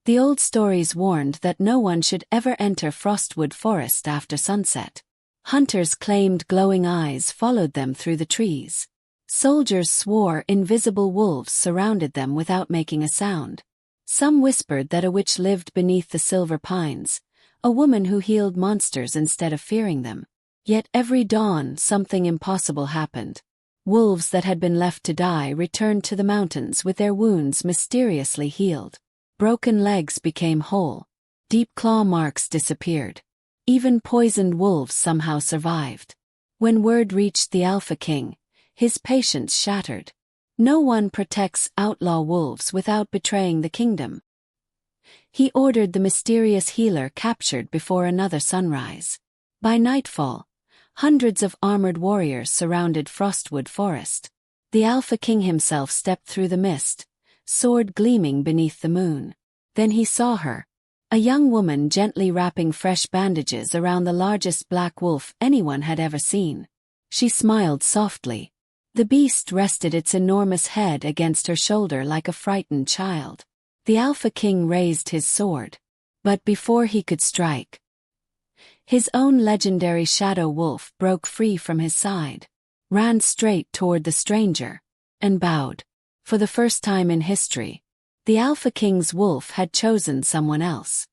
The old stories warned that no one should ever enter Frostwood Forest after sunset. Hunters claimed glowing eyes followed them through the trees. Soldiers swore invisible wolves surrounded them without making a sound. Some whispered that a witch lived beneath the silver pines, a woman who healed monsters instead of fearing them. Yet every dawn something impossible happened. Wolves that had been left to die returned to the mountains with their wounds mysteriously healed. Broken legs became whole. Deep claw marks disappeared. Even poisoned wolves somehow survived. When word reached the Alpha King, his patience shattered. No one protects outlaw wolves without betraying the kingdom. He ordered the mysterious healer captured before another sunrise. By nightfall, hundreds of armored warriors surrounded Frostwood Forest. The Alpha King himself stepped through the mist, sword gleaming beneath the moon. Then he saw her, a young woman gently wrapping fresh bandages around the largest black wolf anyone had ever seen. She smiled softly. The beast rested its enormous head against her shoulder like a frightened child. The Alpha King raised his sword. But before he could strike, his own legendary shadow wolf broke free from his side, ran straight toward the stranger, and bowed. For the first time in history, the Alpha King's wolf had chosen someone else.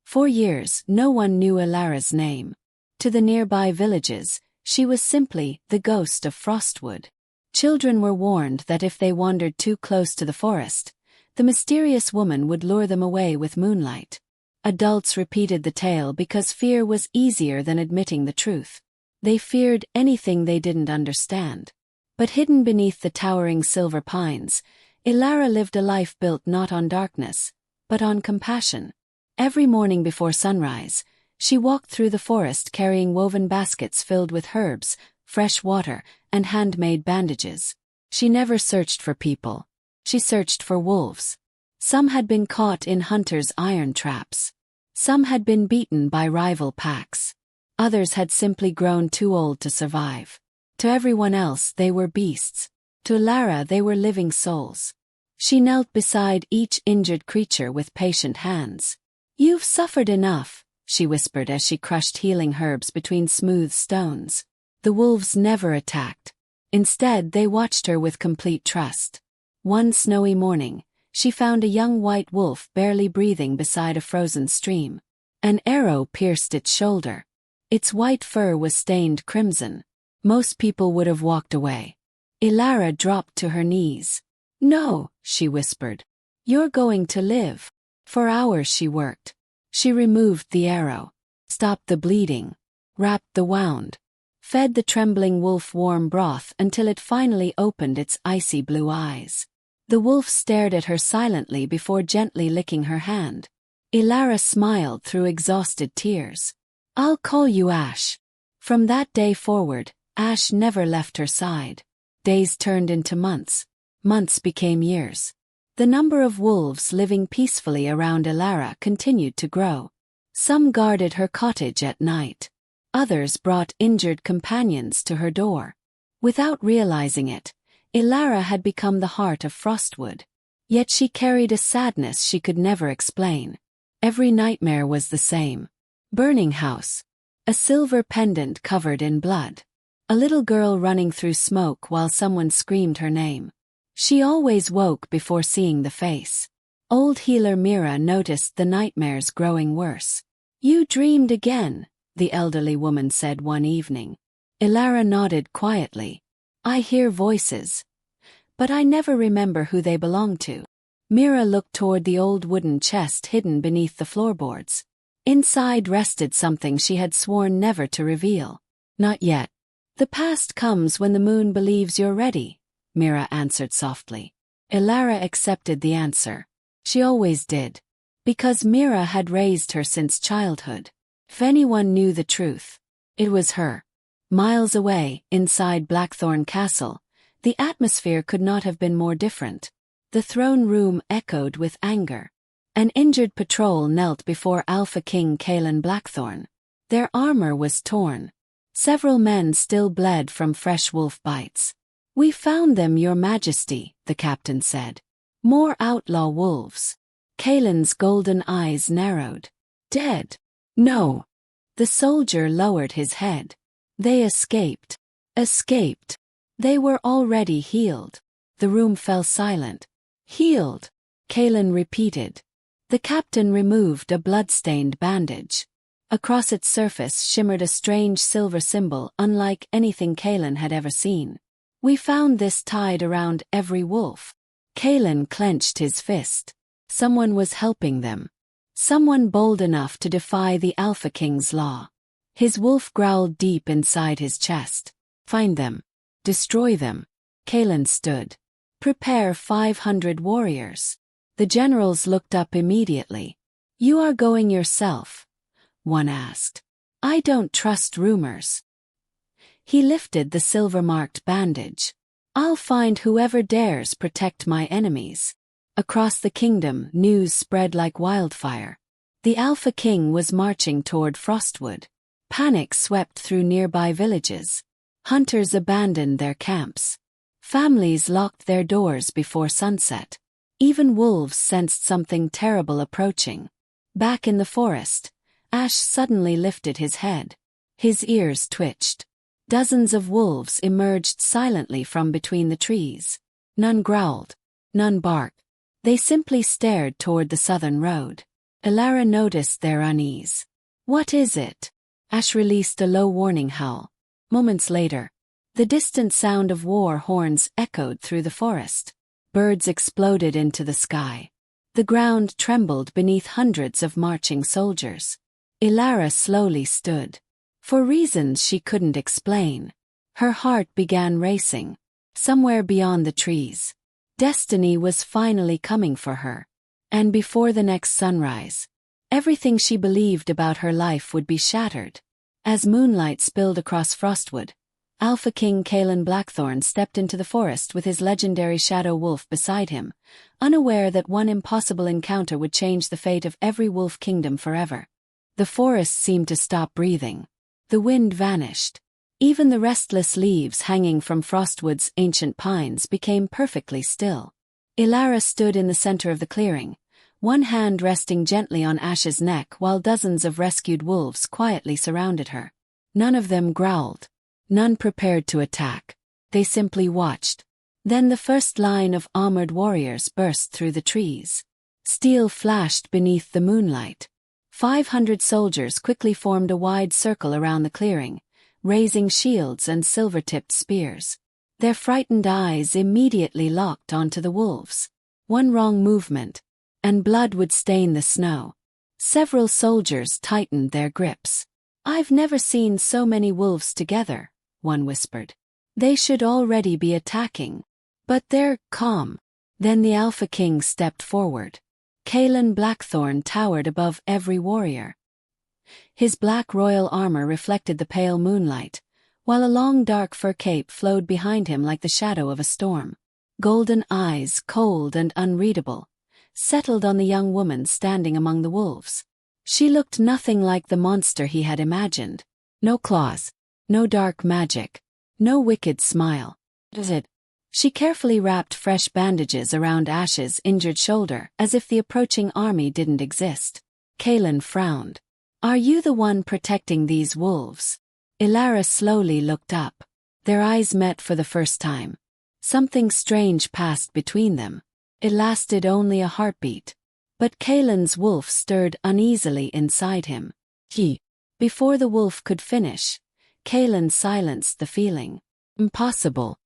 For years, no one knew Elara's name. To the nearby villages, she was simply the ghost of Frostwood. Children were warned that if they wandered too close to the forest, the mysterious woman would lure them away with moonlight. Adults repeated the tale because fear was easier than admitting the truth. They feared anything they didn't understand. But hidden beneath the towering silver pines, Elara lived a life built not on darkness, but on compassion. Every morning before sunrise, she walked through the forest carrying woven baskets filled with herbs, fresh water, and handmade bandages. She never searched for people. She searched for wolves. Some had been caught in hunters' iron traps. Some had been beaten by rival packs. Others had simply grown too old to survive. To everyone else they were beasts. To Elara they were living souls. She knelt beside each injured creature with patient hands. "You've suffered enough," she whispered as she crushed healing herbs between smooth stones. The wolves never attacked. Instead they watched her with complete trust. One snowy morning, she found a young white wolf barely breathing beside a frozen stream. An arrow pierced its shoulder. Its white fur was stained crimson. Most people would have walked away. Elara dropped to her knees. "No," she whispered. "You're going to live." For hours she worked. She removed the arrow, stopped the bleeding, wrapped the wound, fed the trembling wolf warm broth until it finally opened its icy blue eyes. The wolf stared at her silently before gently licking her hand. Elara smiled through exhausted tears. "I'll call you Ash." From that day forward, Ash never left her side. Days turned into months. Months became years. The number of wolves living peacefully around Elara continued to grow. Some guarded her cottage at night. Others brought injured companions to her door. Without realizing it, Elara had become the heart of Frostwood. Yet she carried a sadness she could never explain. Every nightmare was the same. Burning house. A silver pendant covered in blood. A little girl running through smoke while someone screamed her name. She always woke before seeing the face. Old healer Mira noticed the nightmares growing worse. "You dreamed again," the elderly woman said one evening. Elara nodded quietly. "I hear voices, but I never remember who they belong to." Mira looked toward the old wooden chest hidden beneath the floorboards. Inside rested something she had sworn never to reveal. "Not yet. The past comes when the moon believes you're ready," Mira answered softly. Elara accepted the answer. She always did. Because Mira had raised her since childhood. If anyone knew the truth, it was her. Miles away, inside Blackthorn Castle, the atmosphere could not have been more different. The throne room echoed with anger. An injured patrol knelt before Alpha King Kaelen Blackthorn. Their armor was torn. Several men still bled from fresh wolf bites. "We found them, Your Majesty," the captain said. "More outlaw wolves." Kaelen's golden eyes narrowed. Dead? No. The soldier lowered his head. They escaped. Escaped. They were already healed. The room fell silent. Healed, Kaelen repeated. The captain removed a blood-stained bandage. Across its surface shimmered a strange silver symbol unlike anything Kaelen had ever seen. We found this tied around every wolf. Kaelen clenched his fist. Someone was helping them. Someone bold enough to defy the Alpha King's law. His wolf growled deep inside his chest. Find them. Destroy them. Kaelen stood. Prepare 500 warriors. The generals looked up immediately. You are going yourself? One asked. I don't trust rumors. He lifted the silver-marked bandage. I'll find whoever dares protect my enemies. Across the kingdom, news spread like wildfire. The Alpha King was marching toward Frostwood. Panic swept through nearby villages. Hunters abandoned their camps. Families locked their doors before sunset. Even wolves sensed something terrible approaching. Back in the forest, Ash suddenly lifted his head. His ears twitched. Dozens of wolves emerged silently from between the trees. None growled. None barked. They simply stared toward the southern road. Elara noticed their unease. What is it? Ash released a low warning howl. Moments later, the distant sound of war horns echoed through the forest. Birds exploded into the sky. The ground trembled beneath hundreds of marching soldiers. Elara slowly stood. For reasons she couldn't explain, her heart began racing. Somewhere beyond the trees, destiny was finally coming for her. And before the next sunrise, everything she believed about her life would be shattered. As moonlight spilled across Frostwood, Alpha King Kaelen Blackthorn stepped into the forest with his legendary shadow wolf beside him, unaware that one impossible encounter would change the fate of every wolf kingdom forever. The forest seemed to stop breathing. The wind vanished. Even the restless leaves hanging from Frostwood's ancient pines became perfectly still. Elara stood in the center of the clearing, one hand resting gently on Ash's neck while dozens of rescued wolves quietly surrounded her. None of them growled. None prepared to attack. They simply watched. Then the first line of armored warriors burst through the trees. Steel flashed beneath the moonlight. 500 soldiers quickly formed a wide circle around the clearing, raising shields and silver-tipped spears. Their frightened eyes immediately locked onto the wolves. One wrong movement, and blood would stain the snow. Several soldiers tightened their grips. I've never seen so many wolves together, one whispered. They should already be attacking. But they're calm. Then the Alpha King stepped forward. Kaelen Blackthorn towered above every warrior. His black royal armor reflected the pale moonlight, while a long dark fur cape flowed behind him like the shadow of a storm. Golden eyes, cold and unreadable, settled on the young woman standing among the wolves. She looked nothing like the monster he had imagined. No claws, no dark magic, no wicked smile. Does it? She carefully wrapped fresh bandages around Ash's injured shoulder as if the approaching army didn't exist. Kaelen frowned. Are you the one protecting these wolves? Elara slowly looked up. Their eyes met for the first time. Something strange passed between them. It lasted only a heartbeat. But Kaelen's wolf stirred uneasily inside him. Before the wolf could finish, Kaelen silenced the feeling. Impossible.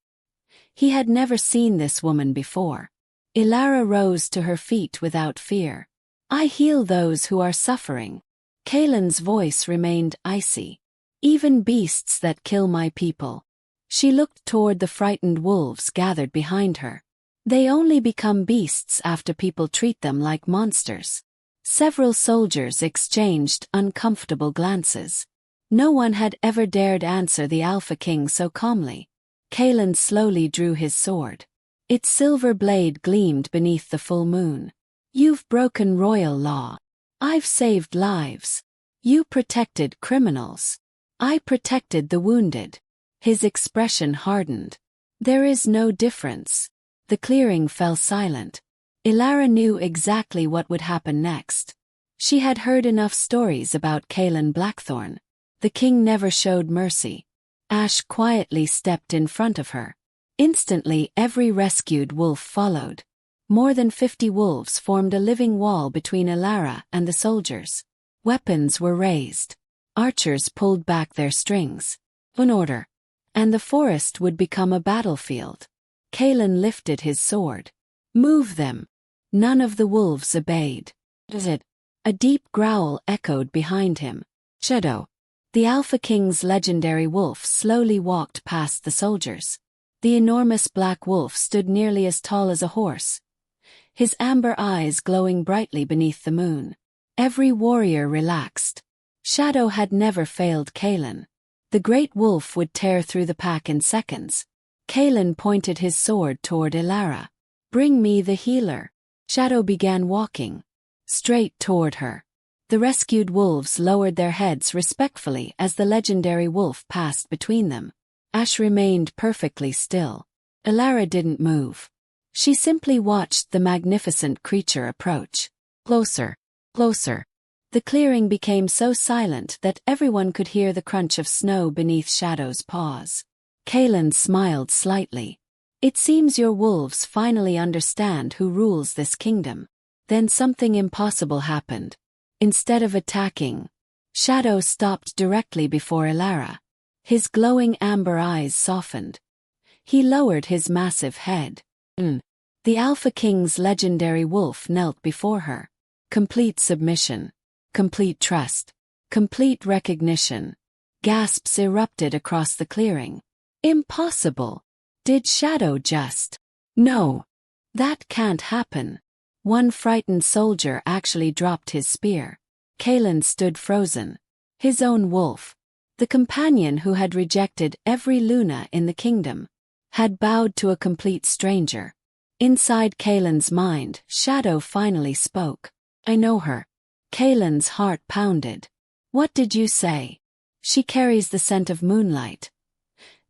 He had never seen this woman before. Elara rose to her feet without fear. I heal those who are suffering. Kaelen's voice remained icy. Even beasts that kill my people. She looked toward the frightened wolves gathered behind her. They only become beasts after people treat them like monsters. Several soldiers exchanged uncomfortable glances. No one had ever dared answer the Alpha King so calmly. Kaelen slowly drew his sword. Its silver blade gleamed beneath the full moon. You've broken royal law. I've saved lives. You protected criminals. I protected the wounded. His expression hardened. There is no difference. The clearing fell silent. Elara knew exactly what would happen next. She had heard enough stories about Kaelen Blackthorn. The king never showed mercy. Ash quietly stepped in front of her. Instantly every rescued wolf followed. More than 50 wolves formed a living wall between Elara and the soldiers. Weapons were raised. Archers pulled back their strings. In order. And the forest would become a battlefield. Kaelen lifted his sword. Move them. None of the wolves obeyed. Does it? A deep growl echoed behind him. Shadow. The Alpha King's legendary wolf slowly walked past the soldiers. The enormous black wolf stood nearly as tall as a horse, his amber eyes glowing brightly beneath the moon. Every warrior relaxed. Shadow had never failed Kaelen. The great wolf would tear through the pack in seconds. Kaelen pointed his sword toward Elara. Bring me the healer. Shadow began walking straight toward her. The rescued wolves lowered their heads respectfully as the legendary wolf passed between them. Ash remained perfectly still. Elara didn't move. She simply watched the magnificent creature approach. Closer. Closer. The clearing became so silent that everyone could hear the crunch of snow beneath Shadow's paws. Kaelen smiled slightly. It seems your wolves finally understand who rules this kingdom. Then something impossible happened. Instead of attacking, Shadow stopped directly before Elara. His glowing amber eyes softened. He lowered his massive head. The Alpha King's legendary wolf knelt before her. Complete submission. Complete trust. Complete recognition. Gasps erupted across the clearing. Impossible. Did Shadow just... No. That can't happen. One frightened soldier actually dropped his spear. Kaelen stood frozen. His own wolf, the companion who had rejected every Luna in the kingdom, had bowed to a complete stranger. Inside Kaelen's mind, Shadow finally spoke. I know her. Kaelen's heart pounded. What did you say? She carries the scent of moonlight.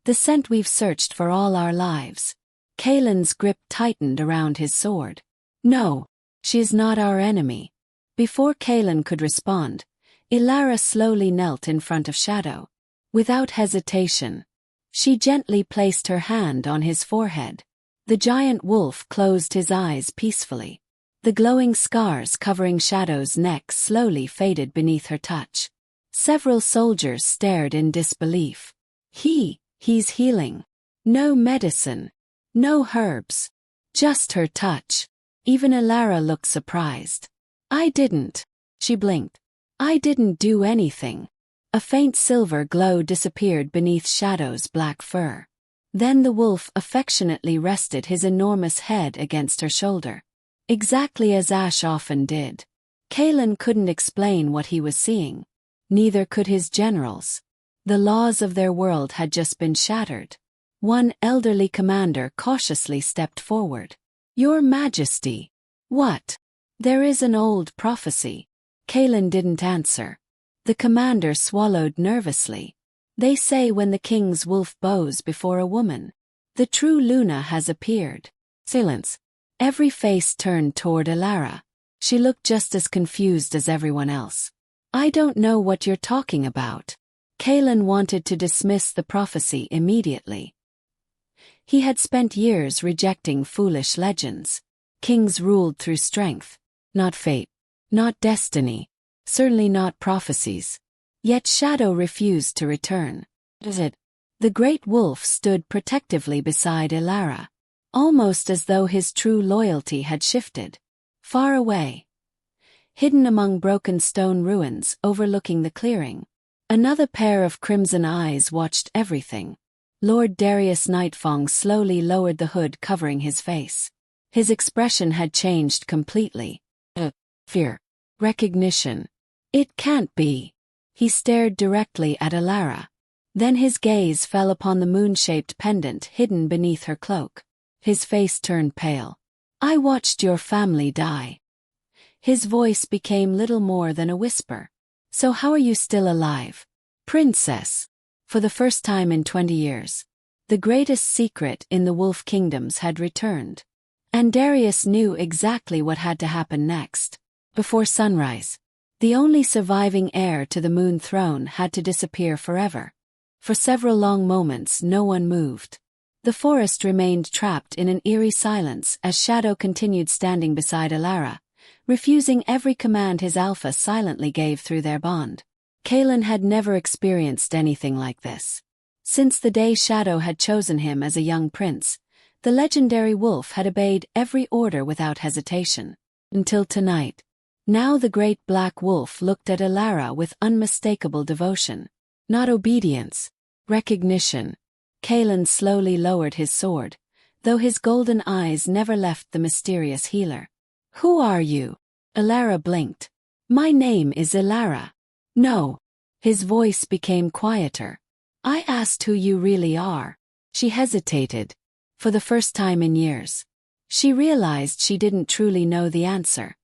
The scent we've searched for all our lives. Kaelen's grip tightened around his sword. No, she is not our enemy. Before Kaelen could respond, Elara slowly knelt in front of Shadow. Without hesitation, she gently placed her hand on his forehead. The giant wolf closed his eyes peacefully. The glowing scars covering Shadow's neck slowly faded beneath her touch. Several soldiers stared in disbelief. He's healing. No medicine. No herbs. Just her touch. Even Elara looked surprised. I didn't. She blinked. I didn't do anything. A faint silver glow disappeared beneath Shadow's black fur. Then the wolf affectionately rested his enormous head against her shoulder. Exactly as Ash often did. Kaelen couldn't explain what he was seeing. Neither could his generals. The laws of their world had just been shattered. One elderly commander cautiously stepped forward. Your Majesty. What? There is an old prophecy. Kaelen didn't answer. The commander swallowed nervously. They say when the king's wolf bows before a woman, the true Luna has appeared. Silence. Every face turned toward Elara. She looked just as confused as everyone else. I don't know what you're talking about. Kaelen wanted to dismiss the prophecy immediately. He had spent years rejecting foolish legends. Kings ruled through strength, not fate, not destiny, certainly not prophecies. Yet Shadow refused to return. Does it? The great wolf stood protectively beside Elara, almost as though his true loyalty had shifted. Far away, hidden among broken stone ruins overlooking the clearing, another pair of crimson eyes watched everything. Lord Darius Nightfang slowly lowered the hood covering his face. His expression had changed completely. Fear. Recognition. It can't be. He stared directly at Elara. Then his gaze fell upon the moon-shaped pendant hidden beneath her cloak. His face turned pale. I watched your family die. His voice became little more than a whisper. So how are you still alive? Princess. For the first time in 20 years, the greatest secret in the Wolf Kingdoms had returned. And Darius knew exactly what had to happen next. Before sunrise, the only surviving heir to the Moon Throne had to disappear forever. For several long moments no one moved. The forest remained trapped in an eerie silence as Shadow continued standing beside Elara, refusing every command his alpha silently gave through their bond. Kaelen had never experienced anything like this. Since the day Shadow had chosen him as a young prince, the legendary wolf had obeyed every order without hesitation. Until tonight. Now the great black wolf looked at Elara with unmistakable devotion. Not obedience, recognition. Kaelen slowly lowered his sword, though his golden eyes never left the mysterious healer. "Who are you?" Elara blinked. "My name is Elara." "No." His voice became quieter. "I asked who you really are." She hesitated. For the first time in years, she realized she didn't truly know the answer.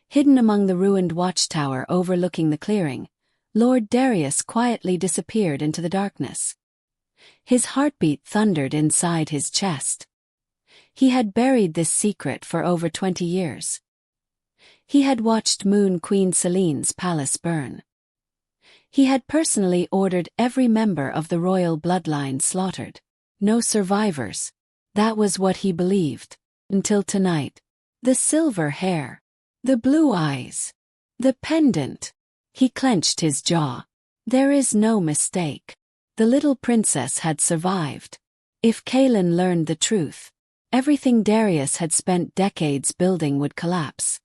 Hidden among the ruined watchtower overlooking the clearing, Lord Darius quietly disappeared into the darkness. His heartbeat thundered inside his chest. He had buried this secret for over 20 years. He had watched Moon Queen Celine's palace burn. He had personally ordered every member of the royal bloodline slaughtered. No survivors. That was what he believed. Until tonight. The silver hair. The blue eyes. The pendant. He clenched his jaw. There is no mistake. The little princess had survived. If Kaelen learned the truth, everything Darius had spent decades building would collapse.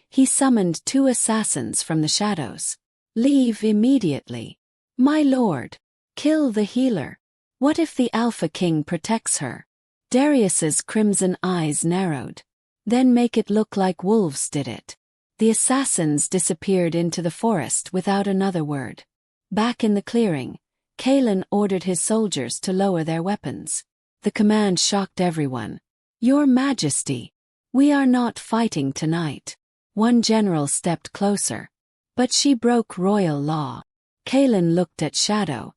He summoned 2 assassins from the shadows. "Leave immediately. My lord. Kill the healer. What if the Alpha King protects her?" Darius's crimson eyes narrowed. "Then make it look like wolves did it." The assassins disappeared into the forest without another word. Back in the clearing, Kaelen ordered his soldiers to lower their weapons. The command shocked everyone. "Your Majesty, we are not fighting tonight." One general stepped closer. "But she broke royal law." Kaelen looked at Shadow.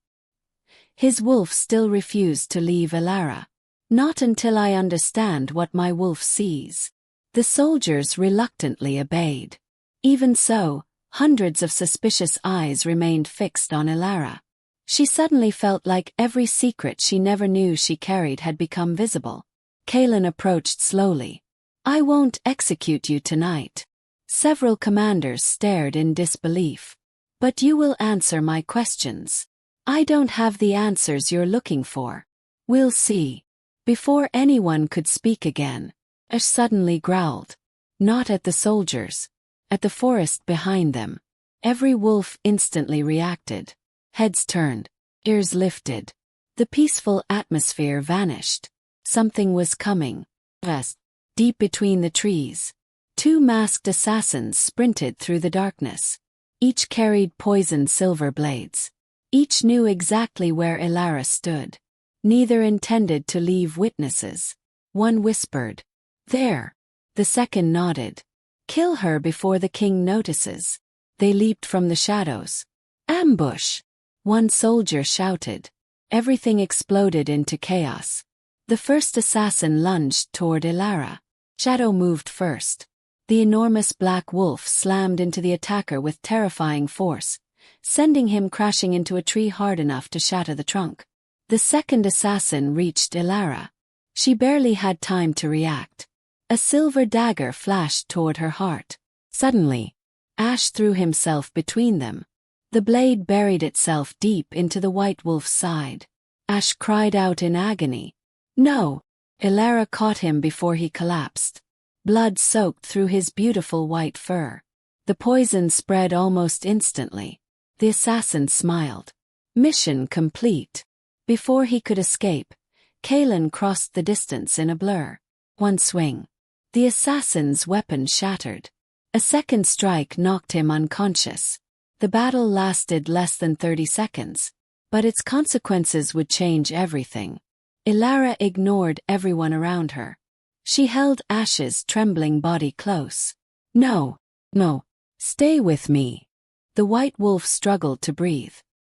His wolf still refused to leave Elara. "Not until I understand what my wolf sees." The soldiers reluctantly obeyed. Even so, hundreds of suspicious eyes remained fixed on Elara. She suddenly felt like every secret she never knew she carried had become visible. Kaelen approached slowly. "I won't execute you tonight." Several commanders stared in disbelief. "But you will answer my questions." "I don't have the answers you're looking for." "We'll see." Before anyone could speak again, Ash suddenly growled. Not at the soldiers. At the forest behind them. Every wolf instantly reacted. Heads turned. Ears lifted. The peaceful atmosphere vanished. Something was coming. West. Deep between the trees. 2 masked assassins sprinted through the darkness. Each carried poisoned silver blades. Each knew exactly where Elara stood. Neither intended to leave witnesses. One whispered, "There." The second nodded. "Kill her before the king notices." They leaped from the shadows. "Ambush!" One soldier shouted. Everything exploded into chaos. The first assassin lunged toward Elara. Shadow moved first. The enormous black wolf slammed into the attacker with terrifying force, sending him crashing into a tree hard enough to shatter the trunk. The second assassin reached Elara. She barely had time to react. A silver dagger flashed toward her heart. Suddenly, Ash threw himself between them. The blade buried itself deep into the white wolf's side. Ash cried out in agony. "No!" Elara caught him before he collapsed. Blood soaked through his beautiful white fur. The poison spread almost instantly. The assassin smiled. Mission complete. Before he could escape, Kaelen crossed the distance in a blur. One swing. The assassin's weapon shattered. A second strike knocked him unconscious. The battle lasted less than 30 seconds, but its consequences would change everything. Elara ignored everyone around her. She held Ash's trembling body close. "No, no, stay with me." The white wolf struggled to breathe.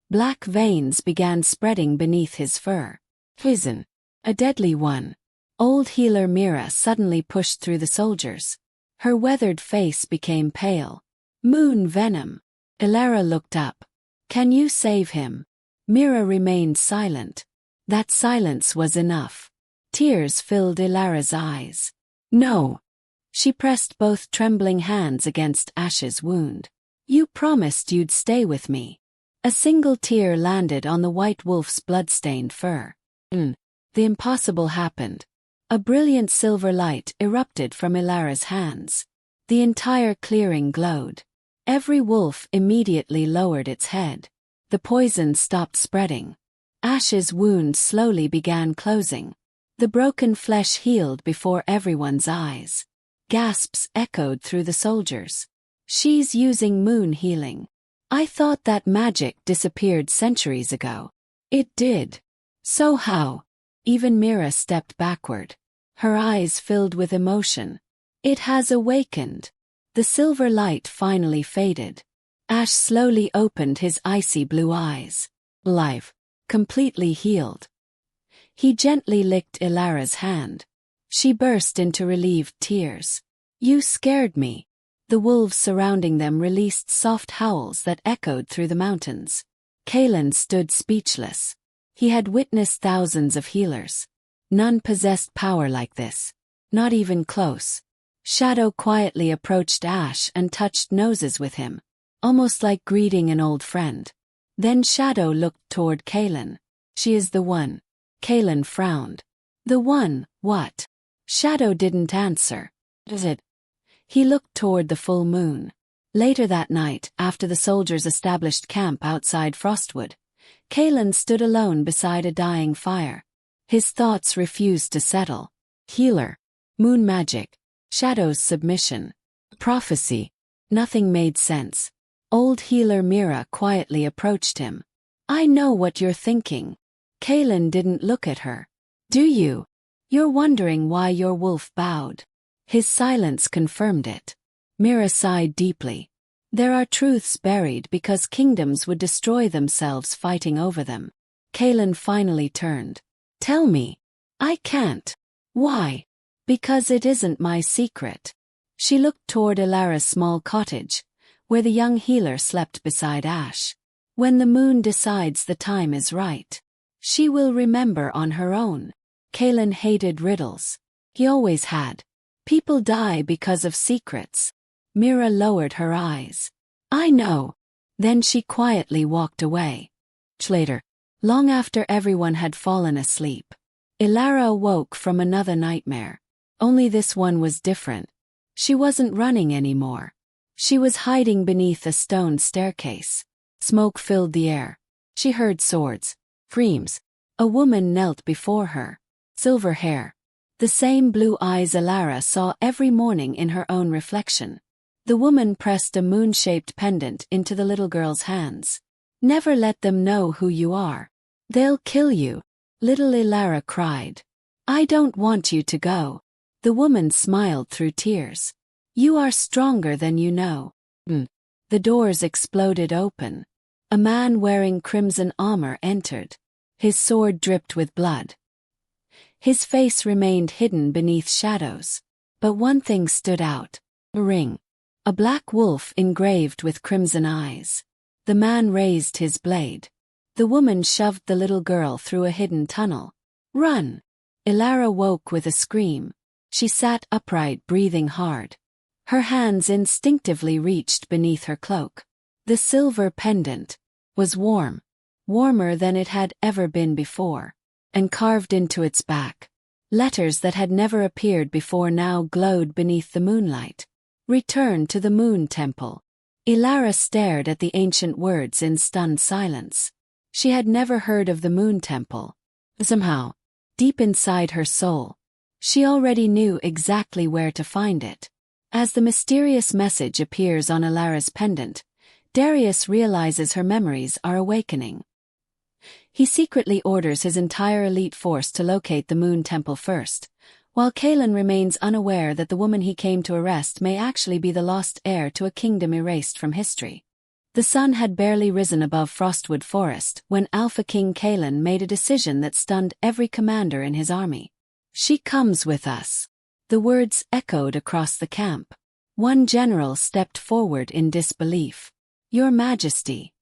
Black veins began spreading beneath his fur. Poison. A deadly one. Old healer Mira suddenly pushed through the soldiers. Her weathered face became pale. Moon venom. Elara looked up. Can you save him? Mira remained silent. That silence was enough. Tears filled Elara's eyes. No. She pressed both trembling hands against Ash's wound. You promised you'd stay with me. A single tear landed on the white wolf's blood-stained fur. The impossible happened. A brilliant silver light erupted from Elara's hands. The entire clearing glowed. Every wolf immediately lowered its head. The poison stopped spreading. Ash's wound slowly began closing. The broken flesh healed before everyone's eyes. Gasps echoed through the soldiers. She's using moon healing. I thought that magic disappeared centuries ago. It did. So how? Even Mira stepped backward. Her eyes filled with emotion. It has awakened. The silver light finally faded. Ash slowly opened his icy blue eyes. Live. Completely healed. He gently licked Elara's hand. She burst into relieved tears. You scared me. The wolves surrounding them released soft howls that echoed through the mountains. Kaelen stood speechless. He had witnessed thousands of healers. None possessed power like this. Not even close. Shadow quietly approached Ash and touched noses with him, almost like greeting an old friend. Then Shadow looked toward Kaelen. She is the one. Kaelen frowned. The one, what? Shadow didn't answer. Is it? He looked toward the full moon. Later that night, after the soldiers established camp outside Frostwood, Kaelen stood alone beside a dying fire. His thoughts refused to settle. Healer. Moon magic. Shadow's submission. Prophecy. Nothing made sense. Old healer Mira quietly approached him. I know what you're thinking. Kaelen didn't look at her. Do you? You're wondering why your wolf bowed. His silence confirmed it. Mira sighed deeply. There are truths buried because kingdoms would destroy themselves fighting over them. Kaelen finally turned. Tell me. I can't. Why? Because it isn't my secret. She looked toward Elara's small cottage, where the young healer slept beside Ash. When the moon decides the time is right, she will remember on her own. Kaelen hated riddles. He always had. People die because of secrets. Mira lowered her eyes. I know. Then she quietly walked away. Later, long after everyone had fallen asleep, Elara awoke from another nightmare. Only this one was different. She wasn't running anymore. She was hiding beneath a stone staircase. Smoke filled the air. She heard swords, screams. A woman knelt before her. Silver hair. The same blue eyes Elara saw every morning in her own reflection. The woman pressed a moon-shaped pendant into the little girl's hands. Never let them know who you are. They'll kill you. Little Elara cried. I don't want you to go. The woman smiled through tears. You are stronger than you know. The doors exploded open. A man wearing crimson armor entered. His sword dripped with blood. His face remained hidden beneath shadows. But one thing stood out. A ring. A black wolf engraved with crimson eyes. The man raised his blade. The woman shoved the little girl through a hidden tunnel. Run! Elara woke with a scream. She sat upright, breathing hard. Her hands instinctively reached beneath her cloak. The silver pendant was warm. Warmer than it had ever been before. And carved into its back, letters that had never appeared before now glowed beneath the moonlight. Return to the Moon Temple. Elara stared at the ancient words in stunned silence. She had never heard of the Moon Temple. Somehow, deep inside her soul, she already knew exactly where to find it. As the mysterious message appears on Elara's pendant, Darius realizes her memories are awakening. He secretly orders his entire elite force to locate the Moon Temple first, while Kaelen remains unaware that the woman he came to arrest may actually be the lost heir to a kingdom erased from history. The sun had barely risen above Frostwood Forest when Alpha King Kaelen made a decision that stunned every commander in his army. She comes with us. The words echoed across the camp. One general stepped forward in disbelief. Your Majesty.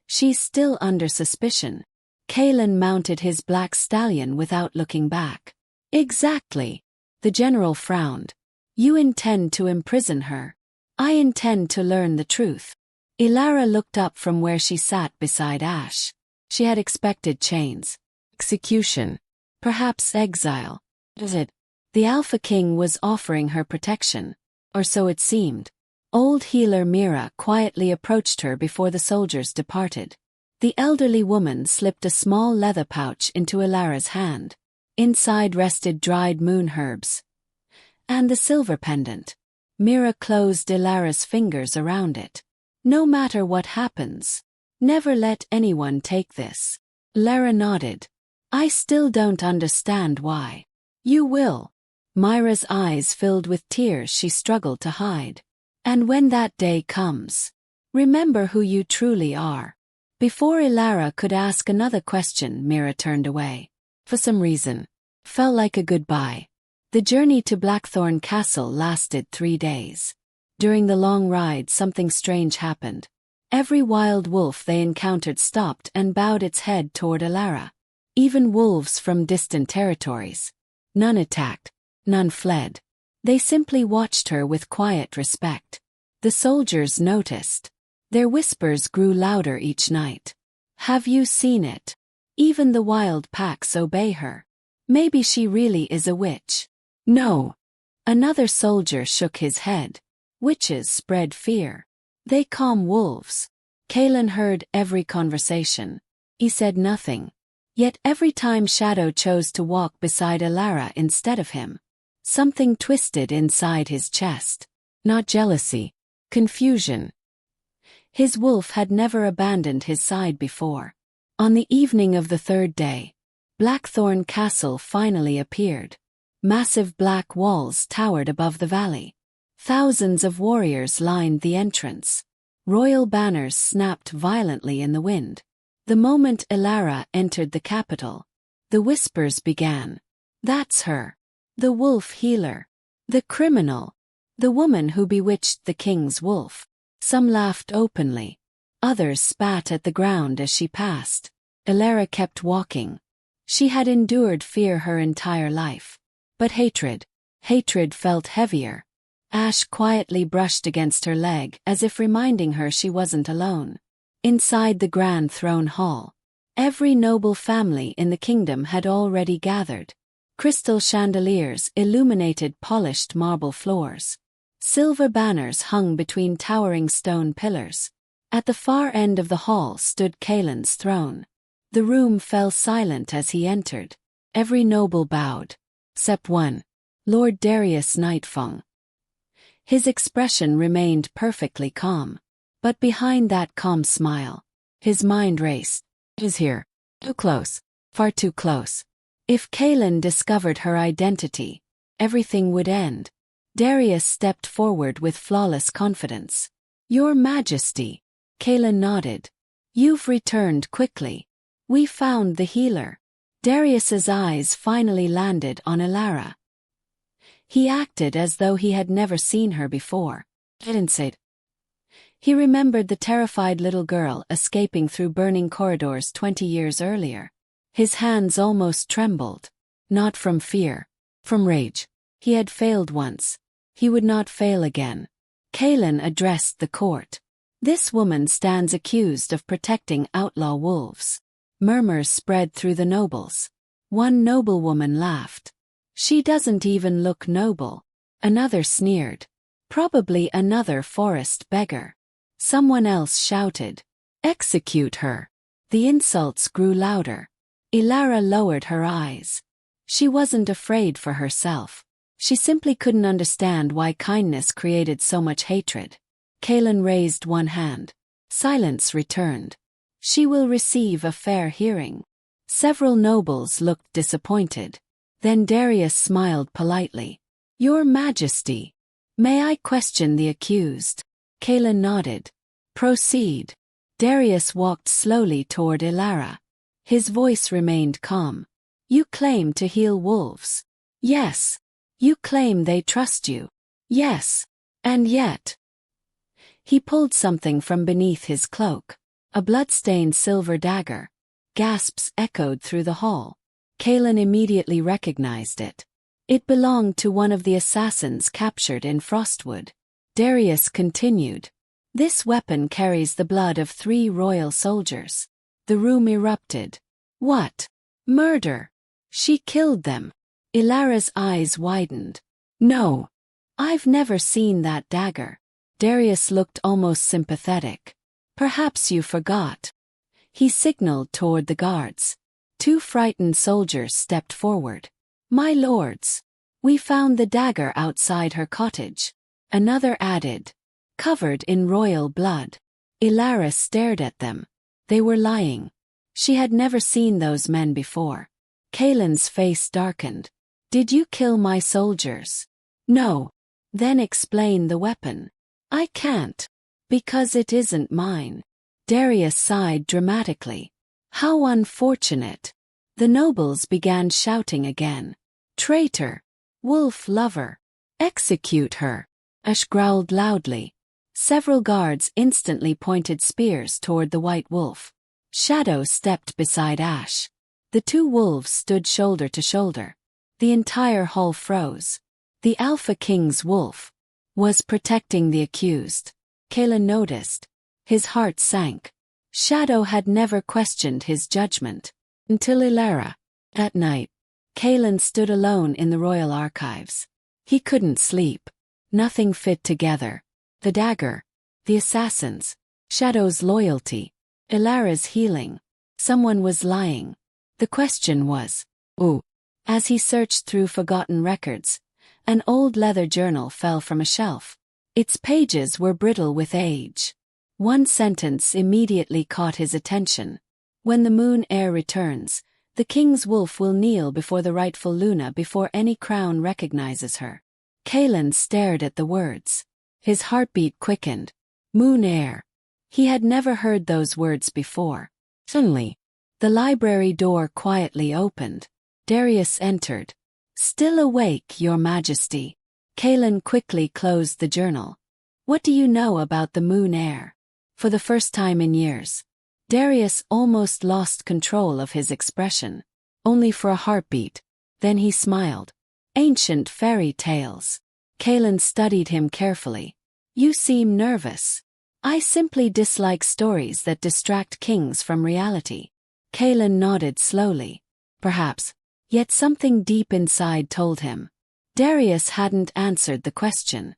She's still under suspicion. Kaelen mounted his black stallion without looking back. Exactly. The general frowned. You intend to imprison her. I intend to learn the truth. Elara looked up from where she sat beside Ash. She had expected chains, execution, perhaps exile. Is it? The Alpha King was offering her protection, or so it seemed. Old healer Mira quietly approached her before the soldiers departed. The elderly woman slipped a small leather pouch into Elara's hand. Inside rested dried moon herbs. And the silver pendant. Mira closed Elara's fingers around it. No matter what happens, never let anyone take this. Elara nodded. I still don't understand why. You will. Myra's eyes filled with tears she struggled to hide. And when that day comes, remember who you truly are. Before Elara could ask another question, Mira turned away. For some reason, felt like a goodbye. The journey to Blackthorn Castle lasted 3 days. During the long ride, something strange happened. Every wild wolf they encountered stopped and bowed its head toward Elara. Even wolves from distant territories. None attacked. None fled. They simply watched her with quiet respect. The soldiers noticed. Their whispers grew louder each night. Have you seen it? Even the wild packs obey her. Maybe she really is a witch. No. Another soldier shook his head. Witches spread fear. They calm wolves. Kaelen heard every conversation. He said nothing. Yet every time Shadow chose to walk beside Elara instead of him, something twisted inside his chest. Not jealousy. Confusion. His wolf had never abandoned his side before. On the evening of the 3rd day, Blackthorn Castle finally appeared. Massive black walls towered above the valley. Thousands of warriors lined the entrance. Royal banners snapped violently in the wind. The moment Elara entered the capital, the whispers began. That's her. The wolf healer. The criminal. The woman who bewitched the king's wolf. Some laughed openly. Others spat at the ground as she passed. Elara kept walking. She had endured fear her entire life. But hatred felt heavier. Ash quietly brushed against her leg as if reminding her she wasn't alone. Inside the grand throne hall, every noble family in the kingdom had already gathered. Crystal chandeliers illuminated polished marble floors. Silver banners hung between towering stone pillars. At the far end of the hall stood Kaelen's throne. The room fell silent as he entered. Every noble bowed. Except one. Lord Darius Nightfang. His expression remained perfectly calm. But behind that calm smile, his mind raced. Is here. Too close. Far too close. If Kaelen discovered her identity, everything would end. Darius stepped forward with flawless confidence. Your Majesty. Kaelen nodded. You've returned quickly. We found the healer. Darius's eyes finally landed on Elara. He acted as though he had never seen her before. Didn't say it. He remembered the terrified little girl escaping through burning corridors 20 years earlier. His hands almost trembled. Not from fear. From rage. He had failed once. He would not fail again. Kaelen addressed the court. This woman stands accused of protecting outlaw wolves. Murmurs spread through the nobles. One noblewoman laughed. She doesn't even look noble. Another sneered. Probably another forest beggar. Someone else shouted, execute her. The insults grew louder. Elara lowered her eyes. She wasn't afraid for herself. She simply couldn't understand why kindness created so much hatred. Kaelen raised one hand. Silence returned. She will receive a fair hearing. Several nobles looked disappointed. Then Darius smiled politely. Your Majesty, may I question the accused? Kaelen nodded. Proceed. Darius walked slowly toward Elara. His voice remained calm. You claim to heal wolves. Yes. You claim they trust you. Yes. And yet. He pulled something from beneath his cloak. A blood-stained silver dagger. Gasps echoed through the hall. Kaelen immediately recognized it. It belonged to one of the assassins captured in Frostwood. Darius continued. This weapon carries the blood of 3 royal soldiers. The room erupted. What? Murder? She killed them. Elara's eyes widened. No. I've never seen that dagger. Darius looked almost sympathetic. Perhaps you forgot. He signaled toward the guards. 2 frightened soldiers stepped forward. My lords. We found the dagger outside her cottage. Another added. Covered in royal blood. Elara stared at them. They were lying. She had never seen those men before. Kaelen's face darkened. Did you kill my soldiers? No. Then explain the weapon. I can't. Because it isn't mine. Darius sighed dramatically. How unfortunate. The nobles began shouting again. Traitor. Wolf lover. Execute her. Ash growled loudly. Several guards instantly pointed spears toward the white wolf. Shadow stepped beside Ash. The 2 wolves stood shoulder to shoulder. The entire hall froze. The Alpha King's wolf was protecting the accused. Kaelen noticed. His heart sank. Shadow had never questioned his judgment. Until Elara. At night, Kaelen stood alone in the royal archives. He couldn't sleep. Nothing fit together. The dagger. The assassins. Shadow's loyalty. Elara's healing. Someone was lying. The question was, who? As he searched through forgotten records, an old leather journal fell from a shelf. Its pages were brittle with age. One sentence immediately caught his attention. When the moon heir returns, the king's wolf will kneel before the rightful Luna before any crown recognizes her. Kaelen stared at the words. His heartbeat quickened. Moon heir. He had never heard those words before. Suddenly, the library door quietly opened. Darius entered. Still awake, Your Majesty. Kaelen quickly closed the journal. What do you know about the moon heir? For the first time in years, Darius almost lost control of his expression. Only for a heartbeat. Then he smiled. Ancient fairy tales. Kaelen studied him carefully. You seem nervous. I simply dislike stories that distract kings from reality. Kaelen nodded slowly. Perhaps. Yet something deep inside told him. Darius hadn't answered the question.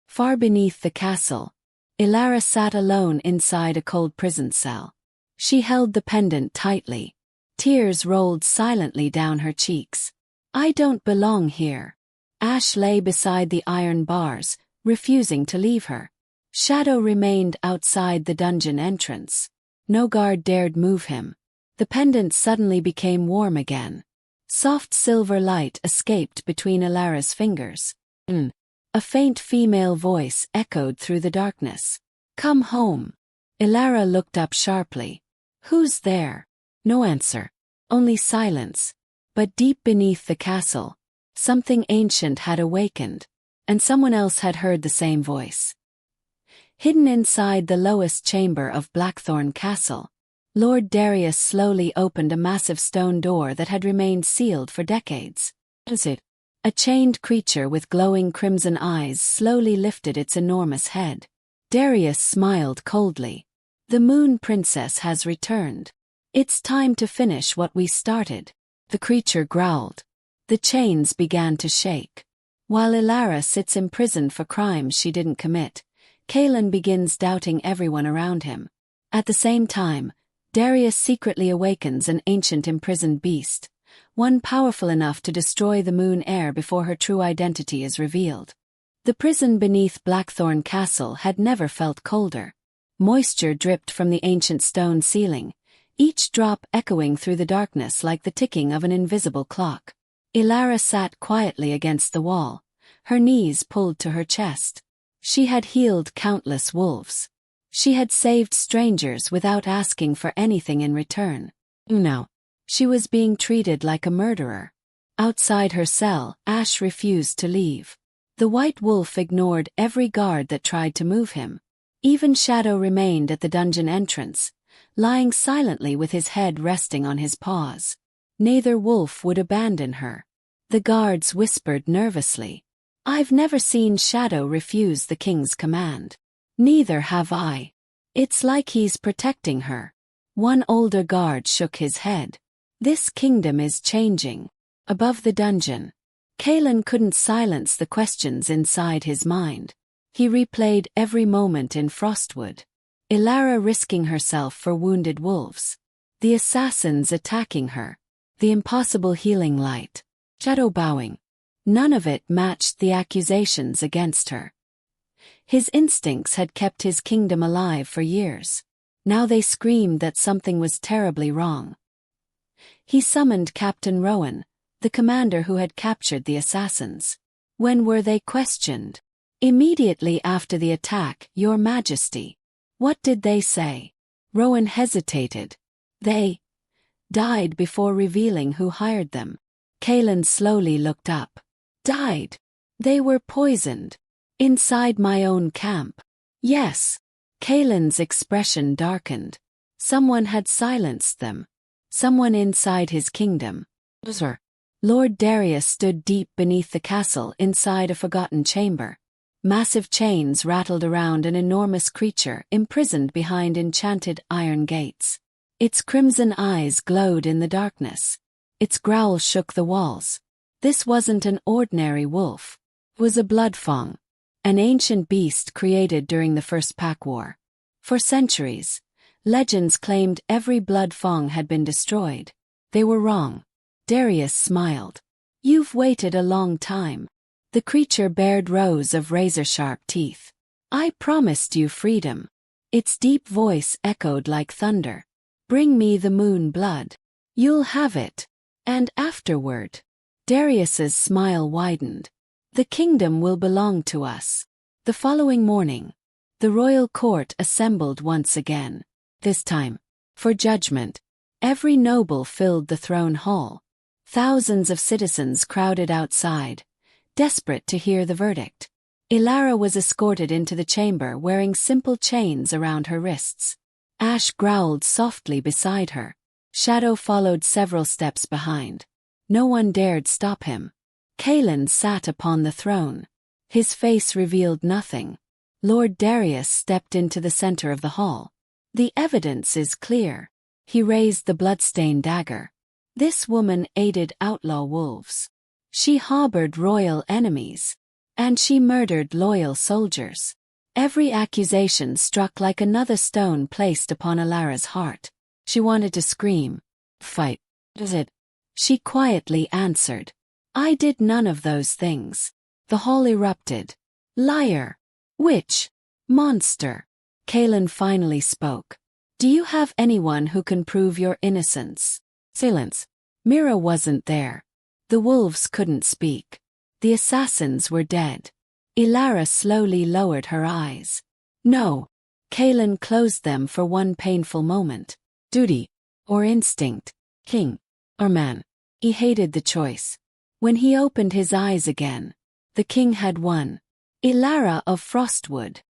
Far beneath the castle, Elara sat alone inside a cold prison cell. She held the pendant tightly. Tears rolled silently down her cheeks. I don't belong here. Ash lay beside the iron bars, refusing to leave her. Shadow remained outside the dungeon entrance. No guard dared move him. The pendant suddenly became warm again. Soft silver light escaped between Elara's fingers. A faint female voice echoed through the darkness. Come home. Elara looked up sharply. Who's there? No answer. Only silence. But deep beneath the castle, something ancient had awakened, and someone else had heard the same voice. Hidden inside the lowest chamber of Blackthorn Castle, Lord Darius slowly opened a massive stone door that had remained sealed for decades. A chained creature with glowing crimson eyes slowly lifted its enormous head. Darius smiled coldly. The Moon Princess has returned. It's time to finish what we started. The creature growled. The chains began to shake. While Elara sits imprisoned for crimes she didn't commit, Kaelen begins doubting everyone around him. At the same time, Darius secretly awakens an ancient imprisoned beast, one powerful enough to destroy the moon heir before her true identity is revealed. The prison beneath Blackthorn Castle had never felt colder. Moisture dripped from the ancient stone ceiling, each drop echoing through the darkness like the ticking of an invisible clock. Elara sat quietly against the wall, her knees pulled to her chest. She had healed countless wolves. She had saved strangers without asking for anything in return. Now, she was being treated like a murderer. Outside her cell, Ash refused to leave. The white wolf ignored every guard that tried to move him. Even Shadow remained at the dungeon entrance, lying silently with his head resting on his paws. Neither wolf would abandon her. The guards whispered nervously. "I've never seen Shadow refuse the king's command." "Neither have I. It's like he's protecting her." One older guard shook his head. "This kingdom is changing." Above the dungeon, Kaelen couldn't silence the questions inside his mind. He replayed every moment in Frostwood. Elara risking herself for wounded wolves. The assassins attacking her. The impossible healing light. Shadow bowing. None of it matched the accusations against her. His instincts had kept his kingdom alive for years. Now they screamed that something was terribly wrong. He summoned Captain Rowan, the commander who had captured the assassins. "When were they questioned?" "Immediately after the attack, Your Majesty." "What did they say?" Rowan hesitated. "They died before revealing who hired them." Kaelen slowly looked up. "Died? They were poisoned. Inside my own camp." "Yes." Kaelen's expression darkened. Someone had silenced them. Someone inside his kingdom. Sir. Lord Darius stood deep beneath the castle inside a forgotten chamber. Massive chains rattled around an enormous creature imprisoned behind enchanted iron gates. Its crimson eyes glowed in the darkness. Its growl shook the walls. This wasn't an ordinary wolf. It was a bloodfang, an ancient beast created during the First Pack War. For centuries, legends claimed every bloodfang had been destroyed. They were wrong. Darius smiled. "You've waited a long time." The creature bared rows of razor-sharp teeth. "I promised you freedom." Its deep voice echoed like thunder. "Bring me the moon blood. You'll have it. And afterward." Darius's smile widened. "The kingdom will belong to us." The following morning, the royal court assembled once again. This time, for judgment. Every noble filled the throne hall. Thousands of citizens crowded outside, desperate to hear the verdict. Elara was escorted into the chamber wearing simple chains around her wrists. Ash growled softly beside her. Shadow followed several steps behind. No one dared stop him. Kaelen sat upon the throne. His face revealed nothing. Lord Darius stepped into the center of the hall. "The evidence is clear." He raised the bloodstained dagger. "This woman aided outlaw wolves. She harbored royal enemies. And she murdered loyal soldiers." Every accusation struck like another stone placed upon Elara's heart. She wanted to scream. "Fight. Does it?" She quietly answered. "I did none of those things." The hall erupted. "Liar! Witch! Monster!" Kaelen finally spoke. "Do you have anyone who can prove your innocence?" Silence. Mira wasn't there. The wolves couldn't speak. The assassins were dead. Elara slowly lowered her eyes. "No." Kaelen closed them for one painful moment. Duty. Or instinct. King. Or man. He hated the choice. When he opened his eyes again, the king had won. Elara of Frostwood.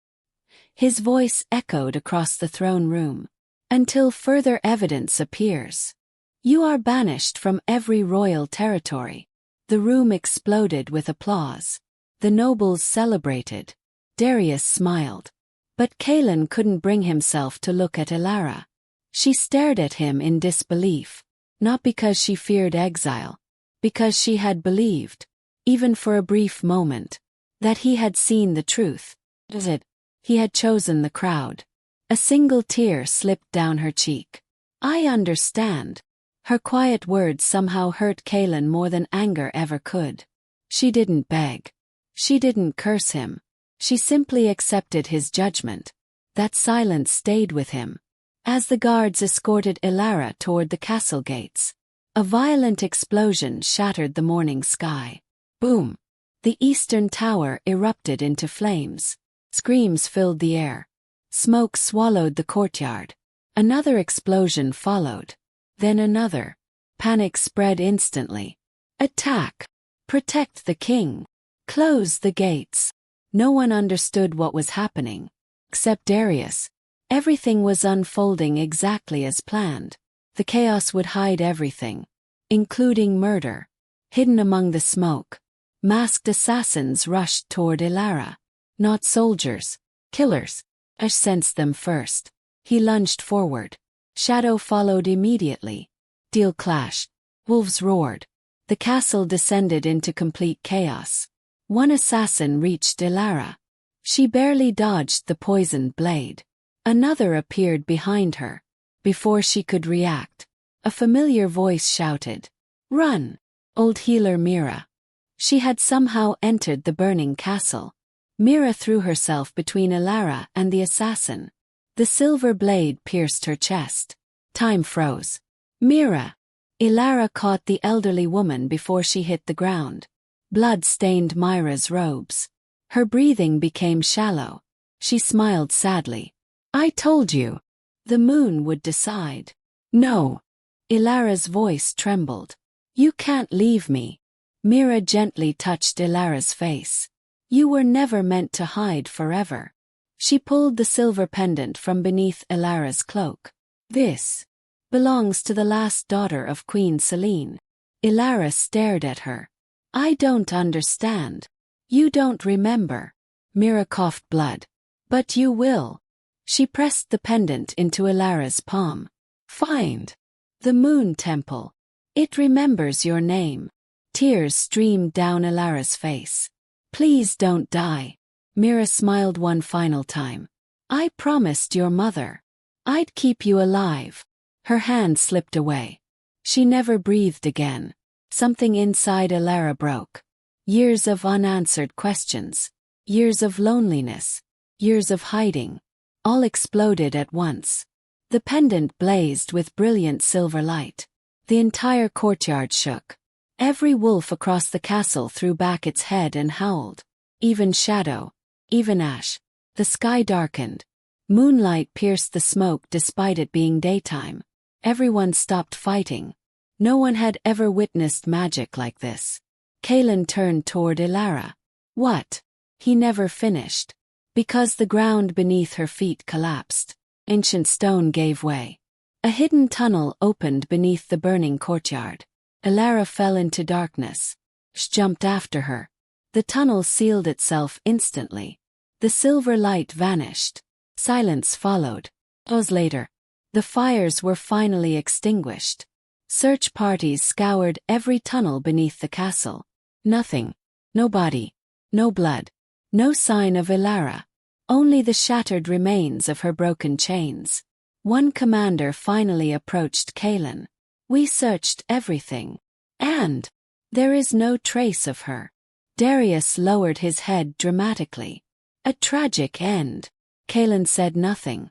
His voice echoed across the throne room. "Until further evidence appears. You are banished from every royal territory." The room exploded with applause. The nobles celebrated. Darius smiled. But Kaelen couldn't bring himself to look at Elara. She stared at him in disbelief. Not because she feared exile. Because she had believed, even for a brief moment, that he had seen the truth. Does it? He had chosen the crowd. A single tear slipped down her cheek. "I understand." Her quiet words somehow hurt Kaelen more than anger ever could. She didn't beg. She didn't curse him. She simply accepted his judgment. That silence stayed with him. As the guards escorted Elara toward the castle gates, a violent explosion shattered the morning sky. Boom! The eastern tower erupted into flames. Screams filled the air. Smoke swallowed the courtyard. Another explosion followed. Then another. Panic spread instantly. Attack! Protect the king! Close the gates! No one understood what was happening. Except Darius. Everything was unfolding exactly as planned. The chaos would hide everything, including murder. Hidden among the smoke, masked assassins rushed toward Elara. Not soldiers, killers. Ash sensed them first. He lunged forward. Shadow followed immediately. Steel clashed. Wolves roared. The castle descended into complete chaos. One assassin reached Elara. She barely dodged the poisoned blade. Another appeared behind her. Before she could react, a familiar voice shouted, "Run!" Old healer Mira. She had somehow entered the burning castle. Mira threw herself between Elara and the assassin. The silver blade pierced her chest. Time froze. Mira! Elara caught the elderly woman before she hit the ground. Blood stained Mira's robes. Her breathing became shallow. She smiled sadly. "I told you. The moon would decide." "No." Elara's voice trembled. "You can't leave me." Mira gently touched Elara's face. "You were never meant to hide forever." She pulled the silver pendant from beneath Elara's cloak. "This belongs to the last daughter of Queen Selene." Elara stared at her. "I don't understand. You don't remember." Mira coughed blood. "But you will." She pressed the pendant into Elara's palm. "Find the Moon Temple. It remembers your name." Tears streamed down Elara's face. "Please don't die." Mira smiled one final time. "I promised your mother I'd keep you alive." Her hand slipped away. She never breathed again. Something inside Elara broke. Years of unanswered questions. Years of loneliness. Years of hiding. All exploded at once. The pendant blazed with brilliant silver light. The entire courtyard shook. Every wolf across the castle threw back its head and howled. Even Shadow. Even Ash. The sky darkened. Moonlight pierced the smoke despite it being daytime. Everyone stopped fighting. No one had ever witnessed magic like this. Kaelen turned toward Elara. "What?" He never finished. Because the ground beneath her feet collapsed. Ancient stone gave way. A hidden tunnel opened beneath the burning courtyard. Elara fell into darkness. She jumped after her. The tunnel sealed itself instantly. The silver light vanished. Silence followed. Hours later, the fires were finally extinguished. Search parties scoured every tunnel beneath the castle. Nothing. No body. No blood. No sign of Elara. Only the shattered remains of her broken chains. One commander finally approached Kaelen. "We searched everything. And there is no trace of her." Darius lowered his head dramatically. "A tragic end." Kaelen said nothing.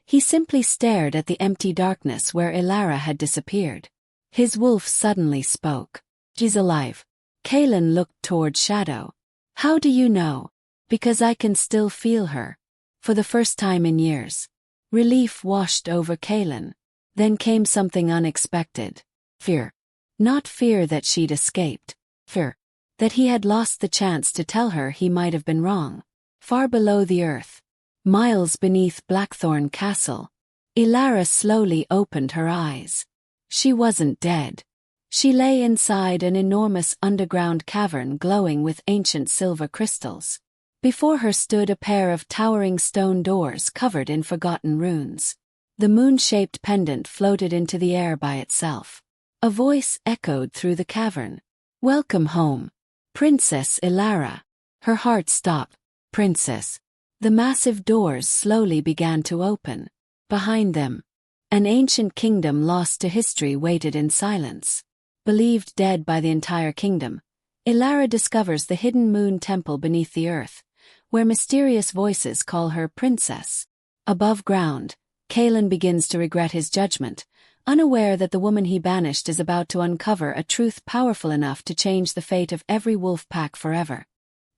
He simply stared at the empty darkness where Elara had disappeared. His wolf suddenly spoke. "She's alive." Kaelen looked toward Shadow. "How do you know?" "Because I can still feel her." For the first time in years. Relief washed over Kaelen. Then came something unexpected. Fear. Not fear that she'd escaped. Fear that he had lost the chance to tell her he might have been wrong. Far below the earth, miles beneath Blackthorn Castle, Elara slowly opened her eyes. She wasn't dead. She lay inside an enormous underground cavern glowing with ancient silver crystals. Before her stood a pair of towering stone doors covered in forgotten runes. The moon-shaped pendant floated into the air by itself. A voice echoed through the cavern. "Welcome home, Princess Elara." Her heart stopped. "Princess." The massive doors slowly began to open. Behind them, an ancient kingdom lost to history waited in silence. Believed dead by the entire kingdom, Elara discovers the hidden moon temple beneath the earth, where mysterious voices call her princess. Above ground, Kaelen begins to regret his judgment, unaware that the woman he banished is about to uncover a truth powerful enough to change the fate of every wolf pack forever.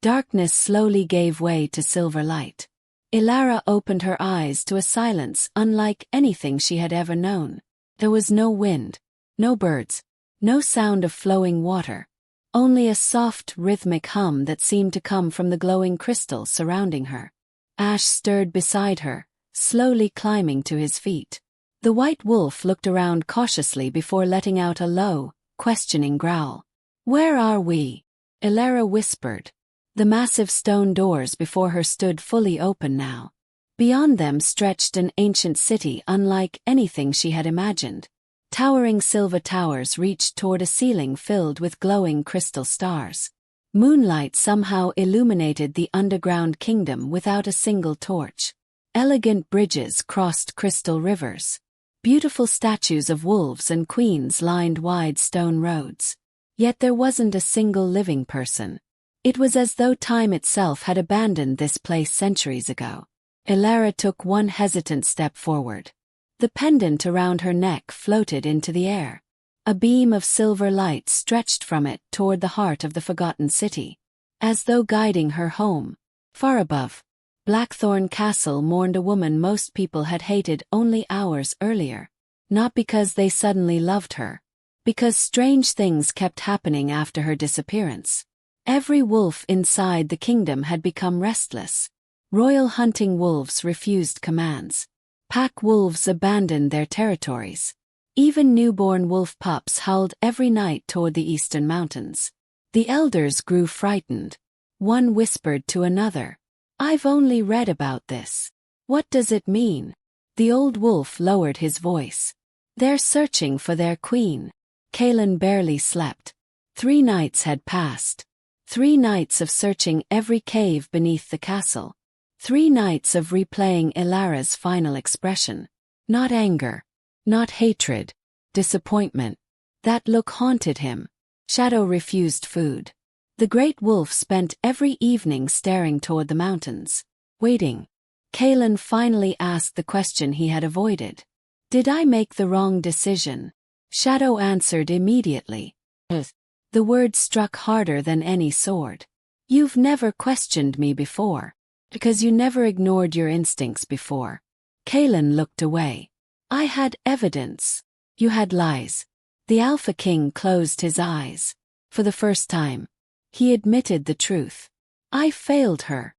Darkness slowly gave way to silver light. Elara opened her eyes to a silence unlike anything she had ever known. There was no wind, no birds, No sound of flowing water. Only a soft, rhythmic hum that seemed to come from the glowing crystals surrounding her. Ash stirred beside her, slowly climbing to his feet. The white wolf looked around cautiously before letting out a low, questioning growl. "Where are we?" Elara whispered. The massive stone doors before her stood fully open now. Beyond them stretched an ancient city unlike anything she had imagined. Towering silver towers reached toward a ceiling filled with glowing crystal stars. Moonlight somehow illuminated the underground kingdom without a single torch. Elegant bridges crossed crystal rivers. Beautiful statues of wolves and queens lined wide stone roads. Yet there wasn't a single living person. It was as though time itself had abandoned this place centuries ago. Elara took one hesitant step forward. The pendant around her neck floated into the air. A beam of silver light stretched from it toward the heart of the forgotten city, as though guiding her home. Far above, Blackthorn Castle mourned a woman most people had hated only hours earlier. Not because they suddenly loved her, because strange things kept happening after her disappearance. Every wolf inside the kingdom had become restless. Royal hunting wolves refused commands. Pack wolves abandoned their territories. Even newborn wolf pups howled every night toward the eastern mountains. The elders grew frightened. One whispered to another, "I've only read about this. What does it mean?" The old wolf lowered his voice. "They're searching for their queen." Kaelen barely slept. 3 nights had passed. 3 nights of searching every cave beneath the castle. 3 nights of replaying Elara's final expression. Not anger. Not hatred. Disappointment. That look haunted him. Shadow refused food. The great wolf spent every evening staring toward the mountains. Waiting. Kaelen finally asked the question he had avoided. "Did I make the wrong decision?" Shadow answered immediately. The word struck harder than any sword. "You've never questioned me before. Because you never ignored your instincts before." Kaelen looked away. "I had evidence. You had lies." The Alpha King closed his eyes. For the first time, he admitted the truth. "I failed her."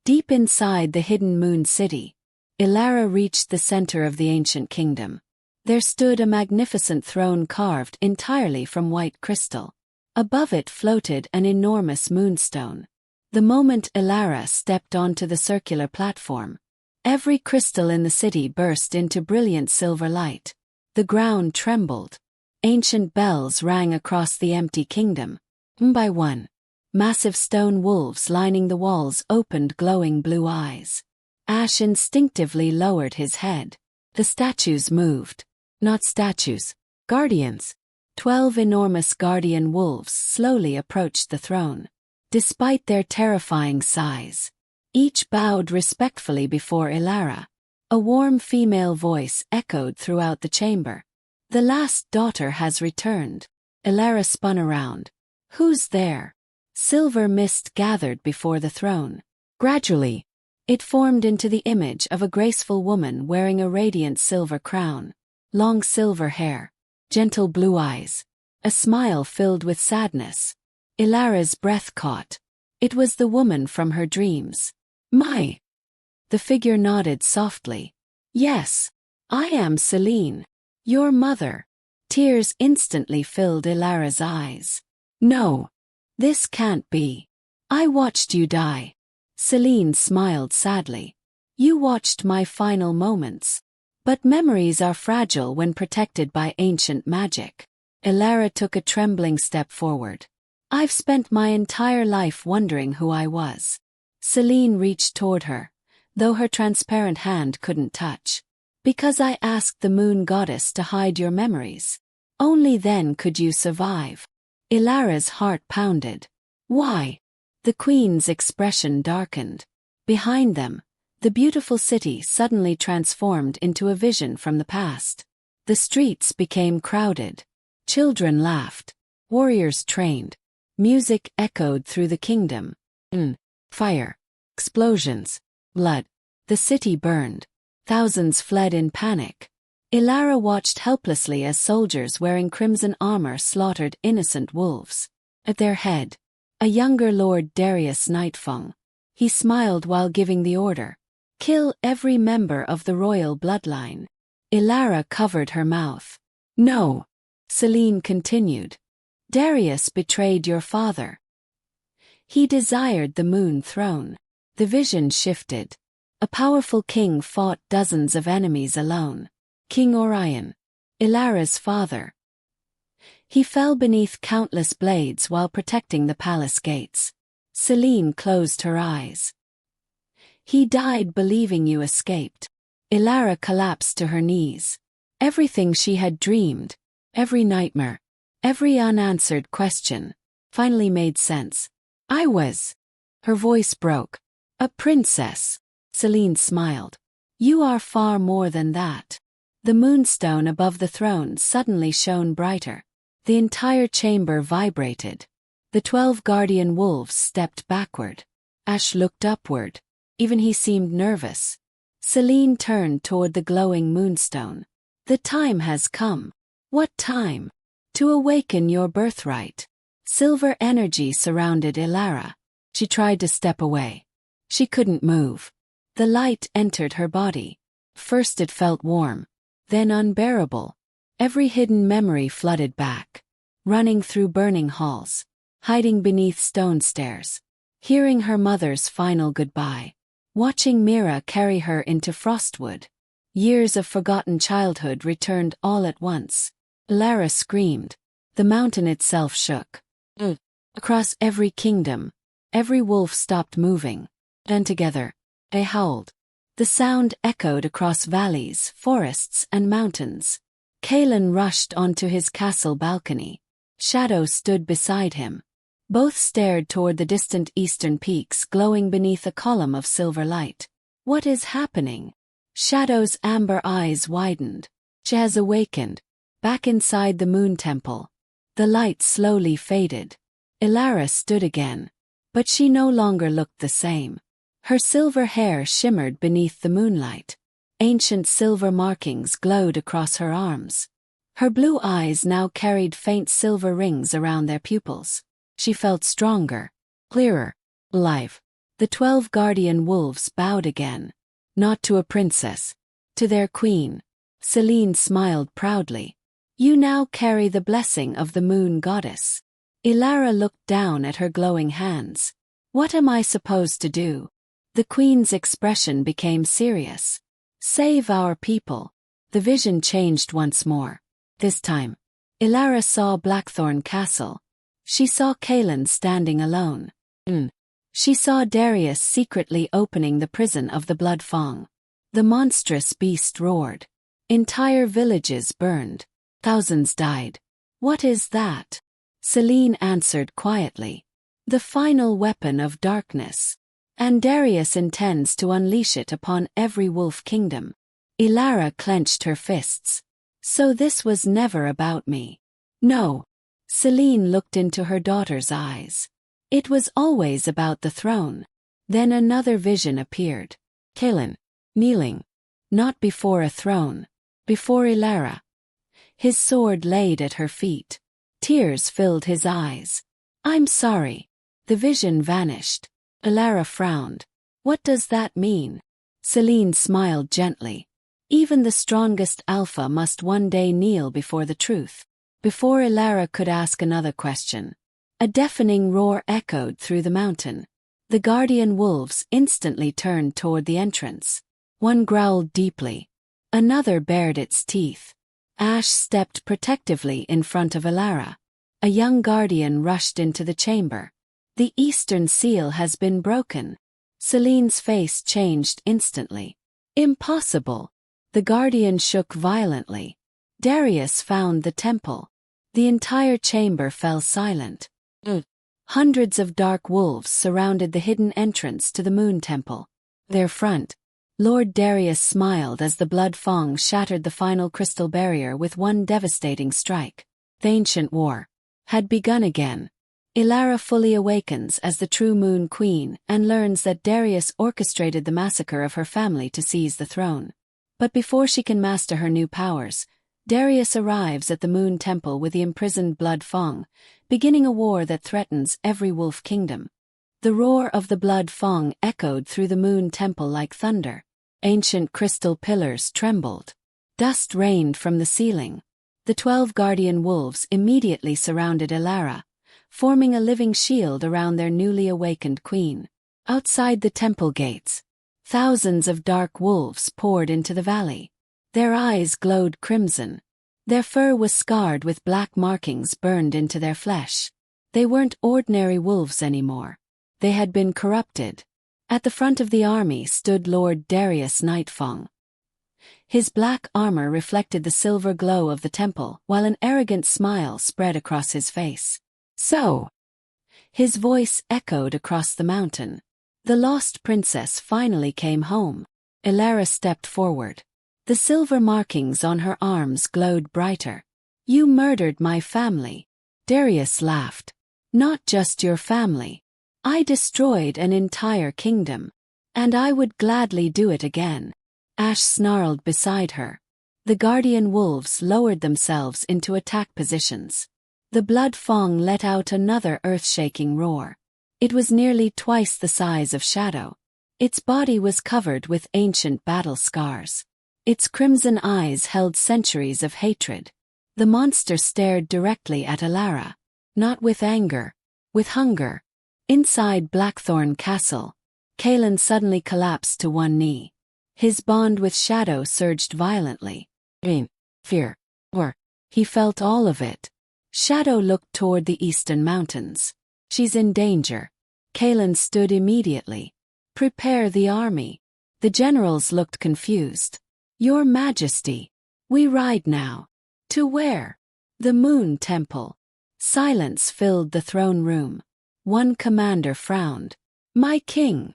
Deep inside the hidden moon city, Elara reached the center of the ancient kingdom. There stood a magnificent throne carved entirely from white crystal. Above it floated an enormous moonstone. The moment Elara stepped onto the circular platform, every crystal in the city burst into brilliant silver light. The ground trembled. Ancient bells rang across the empty kingdom. One by one, massive stone wolves lining the walls opened glowing blue eyes. Ash instinctively lowered his head. The statues moved. Not statues, guardians. 12 enormous guardian wolves slowly approached the throne. Despite their terrifying size, each bowed respectfully before Elara. A warm female voice echoed throughout the chamber. "The last daughter has returned." Elara spun around. "Who's there?" Silver mist gathered before the throne. Gradually, it formed into the image of a graceful woman wearing a radiant silver crown, long silver hair, gentle blue eyes, a smile filled with sadness. Elara's breath caught. It was the woman from her dreams. "My." The figure nodded softly. "Yes, I am Celine, your mother." Tears instantly filled Elara's eyes. "No. This can't be. I watched you die." Celine smiled sadly. "You watched my final moments. But memories are fragile when protected by ancient magic." Elara took a trembling step forward. "I've spent my entire life wondering who I was." Celine reached toward her, though her transparent hand couldn't touch. "Because I asked the moon goddess to hide your memories. Only then could you survive." Elara's heart pounded. "Why?" The queen's expression darkened. Behind them, the beautiful city suddenly transformed into a vision from the past. The streets became crowded. Children laughed. Warriors trained. Music echoed through the kingdom. Fire. Explosions. Blood. The city burned. Thousands fled in panic. Elara watched helplessly as soldiers wearing crimson armor slaughtered innocent wolves. At their head, a younger Lord Darius Nightfang. He smiled while giving the order. Kill every member of the royal bloodline. Elara covered her mouth. No. Selene continued. Darius betrayed your father. He desired the moon throne. The vision shifted. A powerful king fought dozens of enemies alone. King Orion, Elara's father. He fell beneath countless blades while protecting the palace gates. Selene closed her eyes. He died believing you escaped. Elara collapsed to her knees. Everything she had dreamed, every nightmare, every unanswered question, finally made sense. I was. Her voice broke. A princess. Selene smiled. You are far more than that. The moonstone above the throne suddenly shone brighter. The entire chamber vibrated. The 12 guardian wolves stepped backward. Ash looked upward. Even he seemed nervous. Selene turned toward the glowing moonstone. The time has come. What time? To awaken your birthright. Silver energy surrounded Elara. She tried to step away. She couldn't move. The light entered her body. First it felt warm, then unbearable. Every hidden memory flooded back. Running through burning halls, hiding beneath stone stairs, hearing her mother's final goodbye, watching Mira carry her into Frostwood. Years of forgotten childhood returned all at once. Elara screamed. The mountain itself shook. Across every kingdom, every wolf stopped moving. Then together, they howled. The sound echoed across valleys, forests, and mountains. Kaelen rushed onto his castle balcony. Shadow stood beside him. Both stared toward the distant eastern peaks glowing beneath a column of silver light. What is happening? Shadow's amber eyes widened. She has awakened. Back inside the moon temple. The light slowly faded. Elara stood again. But she no longer looked the same. Her silver hair shimmered beneath the moonlight. Ancient silver markings glowed across her arms. Her blue eyes now carried faint silver rings around their pupils. She felt stronger, clearer, alive. The 12 guardian wolves bowed again. Not to a princess, to their queen. Selene smiled proudly. You now carry the blessing of the moon goddess. Elara looked down at her glowing hands. What am I supposed to do? The queen's expression became serious. Save our people. The vision changed once more. This time, Elara saw Blackthorn Castle. She saw Kaelen standing alone. She saw Darius secretly opening the prison of the Blood Fang. The monstrous beast roared. Entire villages burned. Thousands died. What is that? Selene answered quietly. The final weapon of darkness. And Darius intends to unleash it upon every wolf kingdom. Elara clenched her fists. So this was never about me. No. Selene looked into her daughter's eyes. It was always about the throne. Then another vision appeared. Kaelen, kneeling. Not before a throne. Before Elara. His sword laid at her feet. Tears filled his eyes. I'm sorry. The vision vanished. Elara frowned. What does that mean? Selene smiled gently. Even the strongest alpha must one day kneel before the truth. Before Elara could ask another question, a deafening roar echoed through the mountain. The guardian wolves instantly turned toward the entrance. One growled deeply. Another bared its teeth. Ash stepped protectively in front of Elara. A young guardian rushed into the chamber. The eastern seal has been broken. Selene's face changed instantly. Impossible. The guardian shook violently. Darius found the temple. The entire chamber fell silent. Hundreds of dark wolves surrounded the hidden entrance to the moon temple. Their front, Lord Darius smiled as the Blood Fang shattered the final crystal barrier with one devastating strike. The ancient war had begun again. Elara fully awakens as the true Moon Queen and learns that Darius orchestrated the massacre of her family to seize the throne. But before she can master her new powers, Darius arrives at the Moon Temple with the imprisoned Blood Fong, beginning a war that threatens every wolf kingdom. The roar of the Blood Fong echoed through the Moon Temple like thunder. Ancient crystal pillars trembled. Dust rained from the ceiling. The 12 guardian wolves immediately surrounded Elara, forming a living shield around their newly awakened queen. Outside the temple gates, thousands of dark wolves poured into the valley. Their eyes glowed crimson. Their fur was scarred with black markings burned into their flesh. They weren't ordinary wolves anymore. They had been corrupted. At the front of the army stood Lord Darius Nightfong. His black armor reflected the silver glow of the temple, while an arrogant smile spread across his face. "So," his voice echoed across the mountain. "The lost princess finally came home." Elara stepped forward. The silver markings on her arms glowed brighter. "You murdered my family." Darius laughed. "Not just your family. I destroyed an entire kingdom. And I would gladly do it again." Ash snarled beside her. The guardian wolves lowered themselves into attack positions. The Blood Fong let out another earth-shaking roar. It was nearly twice the size of Shadow. Its body was covered with ancient battle scars. Its crimson eyes held centuries of hatred. The monster stared directly at Elara. Not with anger, with hunger. Inside Blackthorn Castle, Kaelen suddenly collapsed to one knee. His bond with Shadow surged violently. Pain, fear, horror. He felt all of it. Shadow looked toward the eastern mountains. "She's in danger." Kaelen stood immediately. "Prepare the army." The generals looked confused. "Your Majesty, we ride now." "To where?" "The Moon Temple." Silence filled the throne room. One commander frowned. "My king,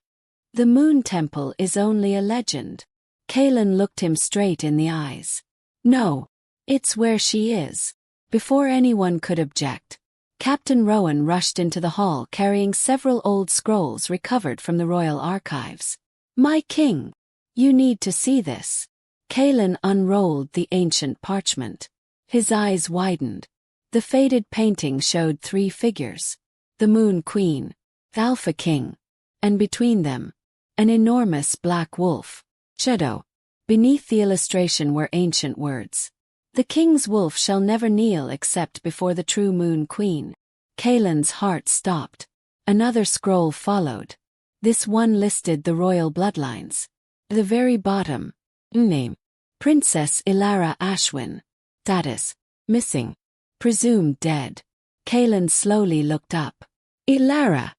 the Moon Temple is only a legend." Kaelen looked him straight in the eyes. "No, it's where she is." Before anyone could object, Captain Rowan rushed into the hall carrying several old scrolls recovered from the royal archives. "My king, you need to see this." Kaelen unrolled the ancient parchment. His eyes widened. The faded painting showed 3 figures. The Moon Queen, the Alpha King, and between them, an enormous black wolf. Shadow. Beneath the illustration were ancient words. "The king's wolf shall never kneel except before the true Moon Queen." Kaelen's heart stopped. Another scroll followed. This one listed the royal bloodlines. At the very bottom, name: Princess Elara Ashwin. Status: missing. Presumed dead. Kaelen slowly looked up. "Elara."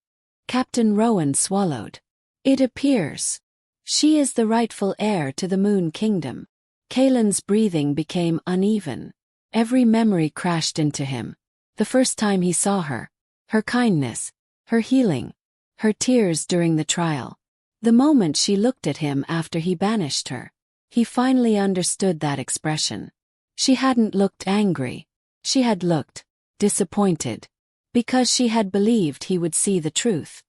Captain Rowan swallowed. "It appears she is the rightful heir to the Moon Kingdom." Kaelen's breathing became uneven. Every memory crashed into him. The first time he saw her. Her kindness. Her healing. Her tears during the trial. The moment she looked at him after he banished her. He finally understood that expression. She hadn't looked angry. She had looked disappointed. Because she had believed he would see the truth.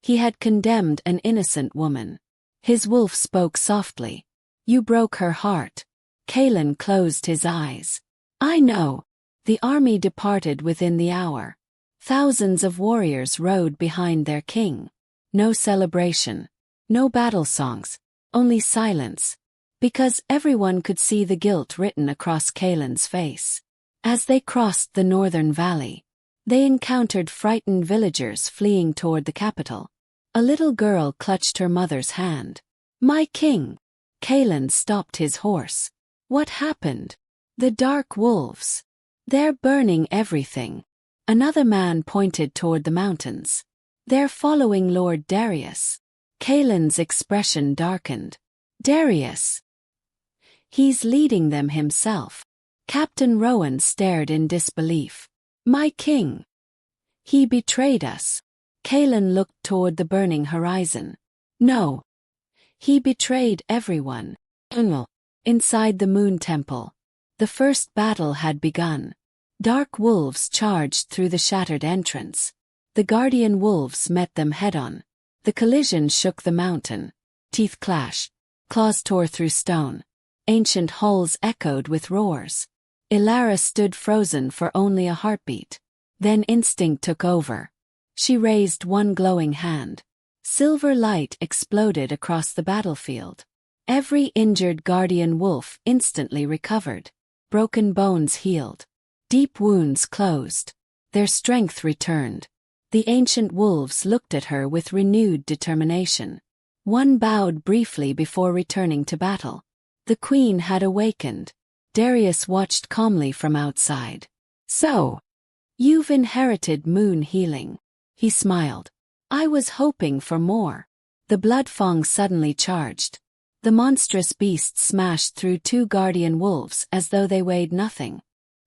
He had condemned an innocent woman. His wolf spoke softly. "You broke her heart." Kaelen closed his eyes. "I know." The army departed within the hour. Thousands of warriors rode behind their king. No celebration. No battle songs. Only silence. Because everyone could see the guilt written across Kaelen's face. As they crossed the northern valley, they encountered frightened villagers fleeing toward the capital. A little girl clutched her mother's hand. "My king." Kaelen stopped his horse. "What happened?" "The dark wolves. They're burning everything." Another man pointed toward the mountains. "They're following Lord Darius." Kaelen's expression darkened. "Darius? He's leading them himself." Captain Rowan stared in disbelief. "My king. He betrayed us." Kaelen looked toward the burning horizon. "No. He betrayed everyone." Inside the Moon Temple, the first battle had begun. Dark wolves charged through the shattered entrance. The guardian wolves met them head-on. The collision shook the mountain. Teeth clashed. Claws tore through stone. Ancient halls echoed with roars. Elara stood frozen for only a heartbeat. Then instinct took over. She raised one glowing hand. Silver light exploded across the battlefield. Every injured guardian wolf instantly recovered. Broken bones healed. Deep wounds closed. Their strength returned. The ancient wolves looked at her with renewed determination. One bowed briefly before returning to battle. The queen had awakened. Darius watched calmly from outside. "So, you've inherited moon healing," he smiled. "I was hoping for more." The Bloodfang suddenly charged. The monstrous beast smashed through two guardian wolves as though they weighed nothing.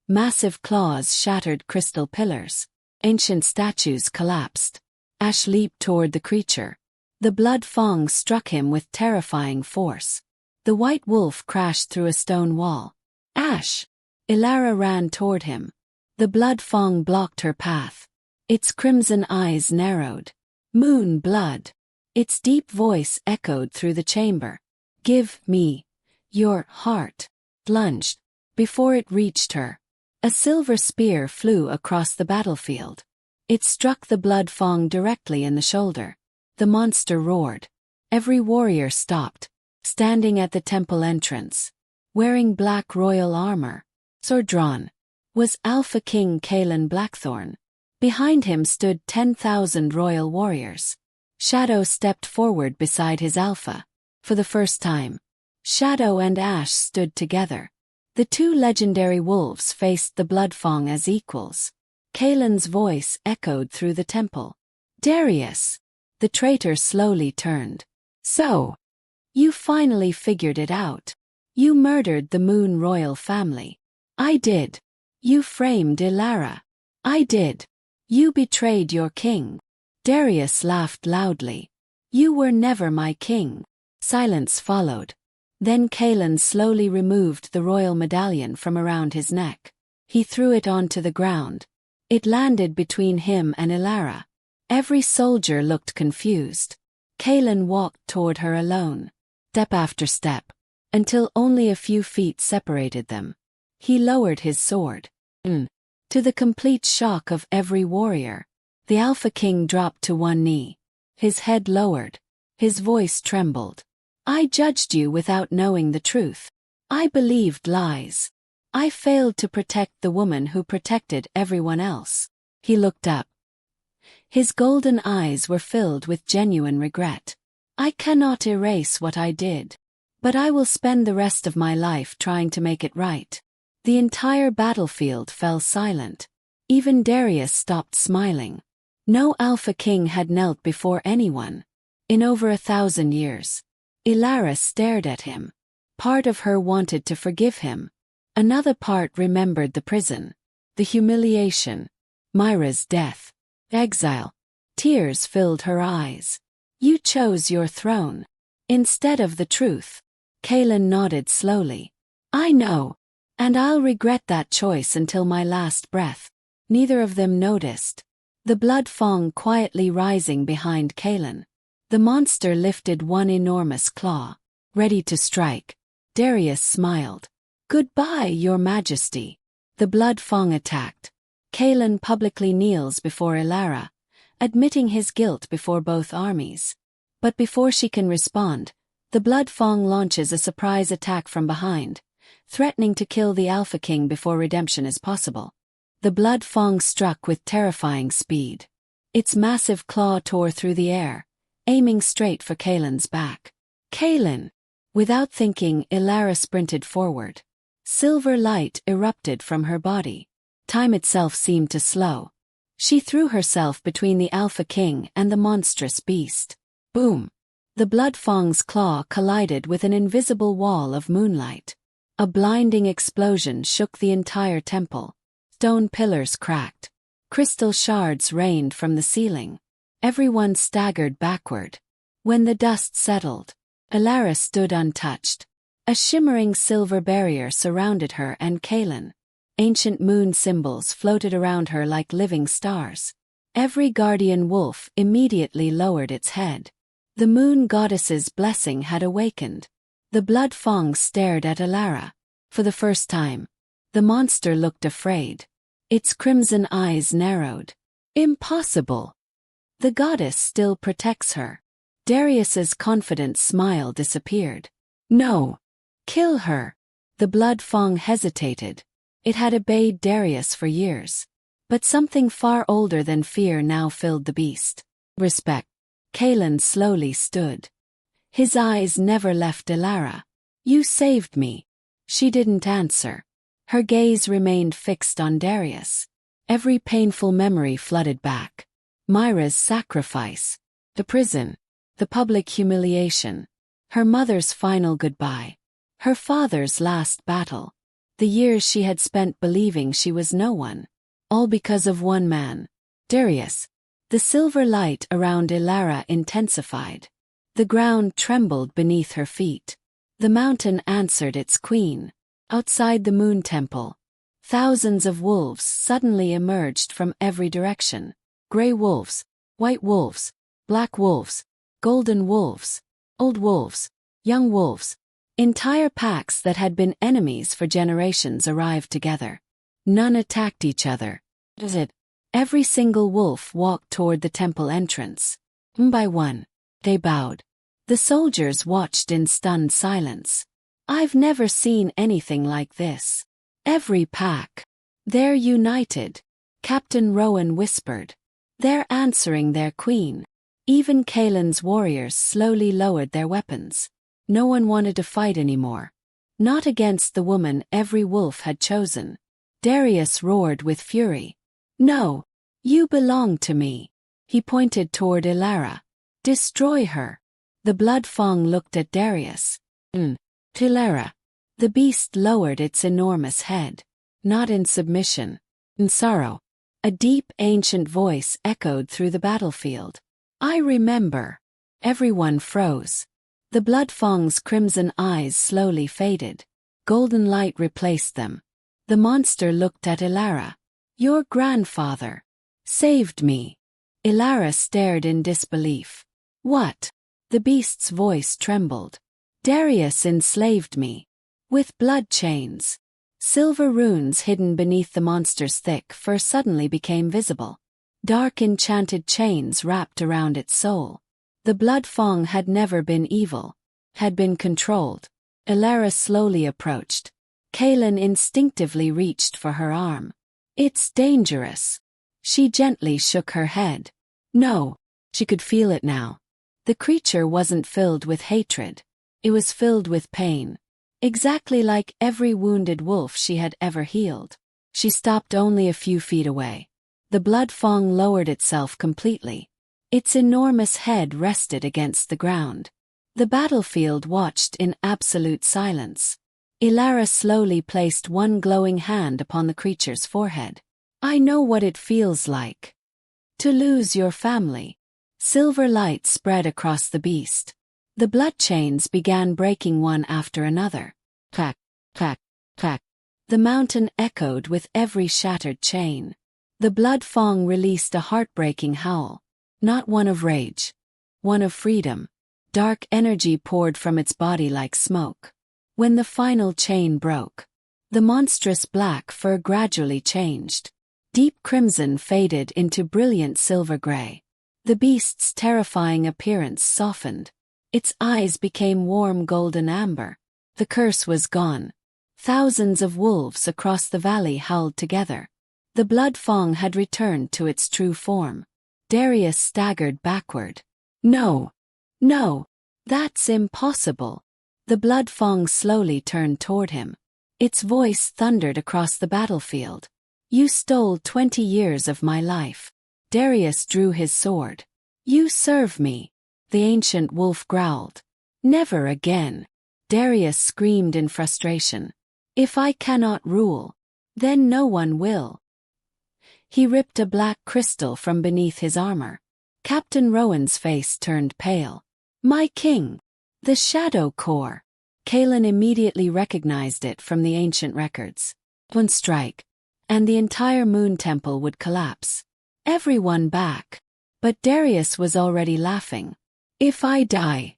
Massive claws shattered crystal pillars. Ancient statues collapsed. Ash leaped toward the creature. The Bloodfang struck him with terrifying force. The white wolf crashed through a stone wall. "Ash!" Elara ran toward him. The Bloodfang blocked her path. Its crimson eyes narrowed. "Moon blood." Its deep voice echoed through the chamber. "Give me your heart." Lunged. Before it reached her, a silver spear flew across the battlefield. It struck the Bloodfang directly in the shoulder. The monster roared. Every warrior stopped, standing at the temple entrance. Wearing black royal armor, sword drawn, was Alpha King Kaelen Blackthorn. Behind him stood 10,000 royal warriors. Shadow stepped forward beside his alpha. For the first time, Shadow and Ash stood together. The two legendary wolves faced the Bloodfang as equals. Kaelen's voice echoed through the temple. "Darius!" The traitor slowly turned. "So, you finally figured it out. You murdered the Moon royal family." "I did." "You framed Elara." "I did." "You betrayed your king." Darius laughed loudly. "You were never my king." Silence followed. Then Kaelen slowly removed the royal medallion from around his neck. He threw it onto the ground. It landed between him and Elara. Every soldier looked confused. Kaelen walked toward her alone, step after step, until only a few feet separated them. He lowered his sword. To the complete shock of every warrior, the Alpha King dropped to one knee. His head lowered. His voice trembled. "I judged you without knowing the truth. I believed lies. I failed to protect the woman who protected everyone else." He looked up. His golden eyes were filled with genuine regret. "I cannot erase what I did. But I will spend the rest of my life trying to make it right." The entire battlefield fell silent. Even Darius stopped smiling. No Alpha King had knelt before anyone. In over 1,000 years. Elara stared at him. Part of her wanted to forgive him. Another part remembered the prison, the humiliation, Myra's death, exile. Tears filled her eyes. "You chose your throne instead of the truth." Kaelen nodded slowly. "I know. And I'll regret that choice until my last breath." Neither of them noticed. The Bloodfang quietly rising behind Kaelen. The monster lifted one enormous claw, ready to strike. Darius smiled. "Goodbye, Your Majesty." The Bloodfang attacked. Kaelen publicly kneels before Elara, admitting his guilt before both armies. But before she can respond, the Bloodfang launches a surprise attack from behind, threatening to kill the Alpha King before redemption is possible. The Bloodfang struck with terrifying speed. Its massive claw tore through the air, aiming straight for Kaelen's back. "Kaelen!" Without thinking, Elara sprinted forward. Silver light erupted from her body. Time itself seemed to slow. She threw herself between the Alpha King and the monstrous beast. Boom! The Bloodfang's claw collided with an invisible wall of moonlight. A blinding explosion shook the entire temple. Stone pillars cracked. Crystal shards rained from the ceiling. Everyone staggered backward. When the dust settled, Elara stood untouched. A shimmering silver barrier surrounded her and Kaelen. Ancient moon symbols floated around her like living stars. Every guardian wolf immediately lowered its head. The moon goddess's blessing had awakened. The blood fang stared at Elara. For the first time, the monster looked afraid. Its crimson eyes narrowed. Impossible. The goddess still protects her. Darius's confident smile disappeared. No. Kill her. The blood fang hesitated. It had obeyed Darius for years. But something far older than fear now filled the beast. Respect. Kaelen slowly stood. His eyes never left Elara. You saved me. She didn't answer. Her gaze remained fixed on Darius. Every painful memory flooded back. Myra's sacrifice. The prison. The public humiliation. Her mother's final goodbye. Her father's last battle. The years she had spent believing she was no one. All because of one man. Darius. The silver light around Elara intensified. The ground trembled beneath her feet. The mountain answered its queen. Outside the moon temple, thousands of wolves suddenly emerged from every direction. Gray wolves, white wolves, black wolves, golden wolves, old wolves, young wolves. Entire packs that had been enemies for generations arrived together. None attacked each other. Every single wolf walked toward the temple entrance. One by one, they bowed. The soldiers watched in stunned silence. I've never seen anything like this. Every pack. They're united. Captain Rowan whispered. They're answering their queen. Even Kaelen's warriors slowly lowered their weapons. No one wanted to fight anymore. Not against the woman every wolf had chosen. Darius roared with fury. No. You belong to me. He pointed toward Elara. Destroy her. The blood fang looked at Darius. Elara. The beast lowered its enormous head. Not in submission. In sorrow. A deep ancient voice echoed through the battlefield. I remember. Everyone froze. The blood fang's crimson eyes slowly faded. Golden light replaced them. The monster looked at Elara. Your grandfather saved me. Elara stared in disbelief. What? The beast's voice trembled. Darius enslaved me. With blood chains. Silver runes hidden beneath the monster's thick fur suddenly became visible. Dark enchanted chains wrapped around its soul. The blood fang had never been evil. Had been controlled. Elara slowly approached. Kaelen instinctively reached for her arm. It's dangerous. She gently shook her head. No. She could feel it now. The creature wasn't filled with hatred. It was filled with pain. Exactly like every wounded wolf she had ever healed. She stopped only a few feet away. The blood fang lowered itself completely. Its enormous head rested against the ground. The battlefield watched in absolute silence. Elara slowly placed one glowing hand upon the creature's forehead. I know what it feels like. To lose your family. Silver light spread across the beast. The blood chains began breaking one after another. Clack, clack, clack. The mountain echoed with every shattered chain. The blood fang released a heartbreaking howl. Not one of rage. One of freedom. Dark energy poured from its body like smoke. When the final chain broke, the monstrous black fur gradually changed. Deep crimson faded into brilliant silver gray. The beast's terrifying appearance softened. Its eyes became warm golden amber. The curse was gone. Thousands of wolves across the valley howled together. The blood fang had returned to its true form. Darius staggered backward. No. No. That's impossible. The blood fang slowly turned toward him. Its voice thundered across the battlefield. You stole 20 years of my life. Darius drew his sword. You serve me. The ancient wolf growled. Never again. Darius screamed in frustration. If I cannot rule, then no one will. He ripped a black crystal from beneath his armor. Captain Rowan's face turned pale. My king. The Shadow Core. Kaelen immediately recognized it from the ancient records. One strike, and the entire moon temple would collapse. Everyone back. But Darius was already laughing. If I die,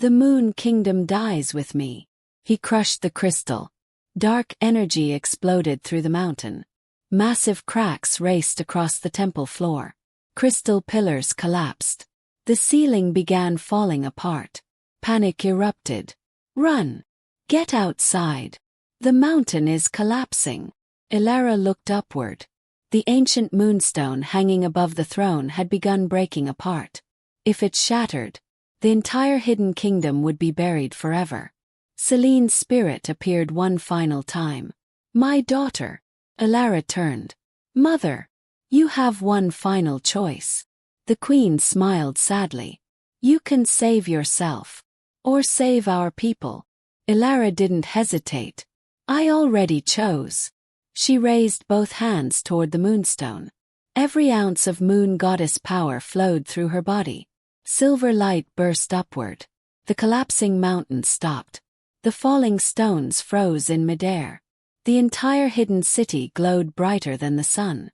The Moon Kingdom dies with me. He crushed the crystal. Dark energy exploded through the mountain. Massive cracks raced across the temple floor. Crystal pillars collapsed. The ceiling began falling apart. Panic erupted. Run! Get outside! The mountain is collapsing. Elara looked upward. The ancient moonstone hanging above the throne had begun breaking apart. If it shattered, the entire hidden kingdom would be buried forever. Celine's spirit appeared one final time. My daughter. Elara turned. Mother, you have one final choice. The queen smiled sadly. You can save yourself. Or save our people. Elara didn't hesitate. I already chose. She raised both hands toward the moonstone. Every ounce of moon goddess power flowed through her body. Silver light burst upward. The collapsing mountain stopped. The falling stones froze in midair. The entire hidden city glowed brighter than the sun.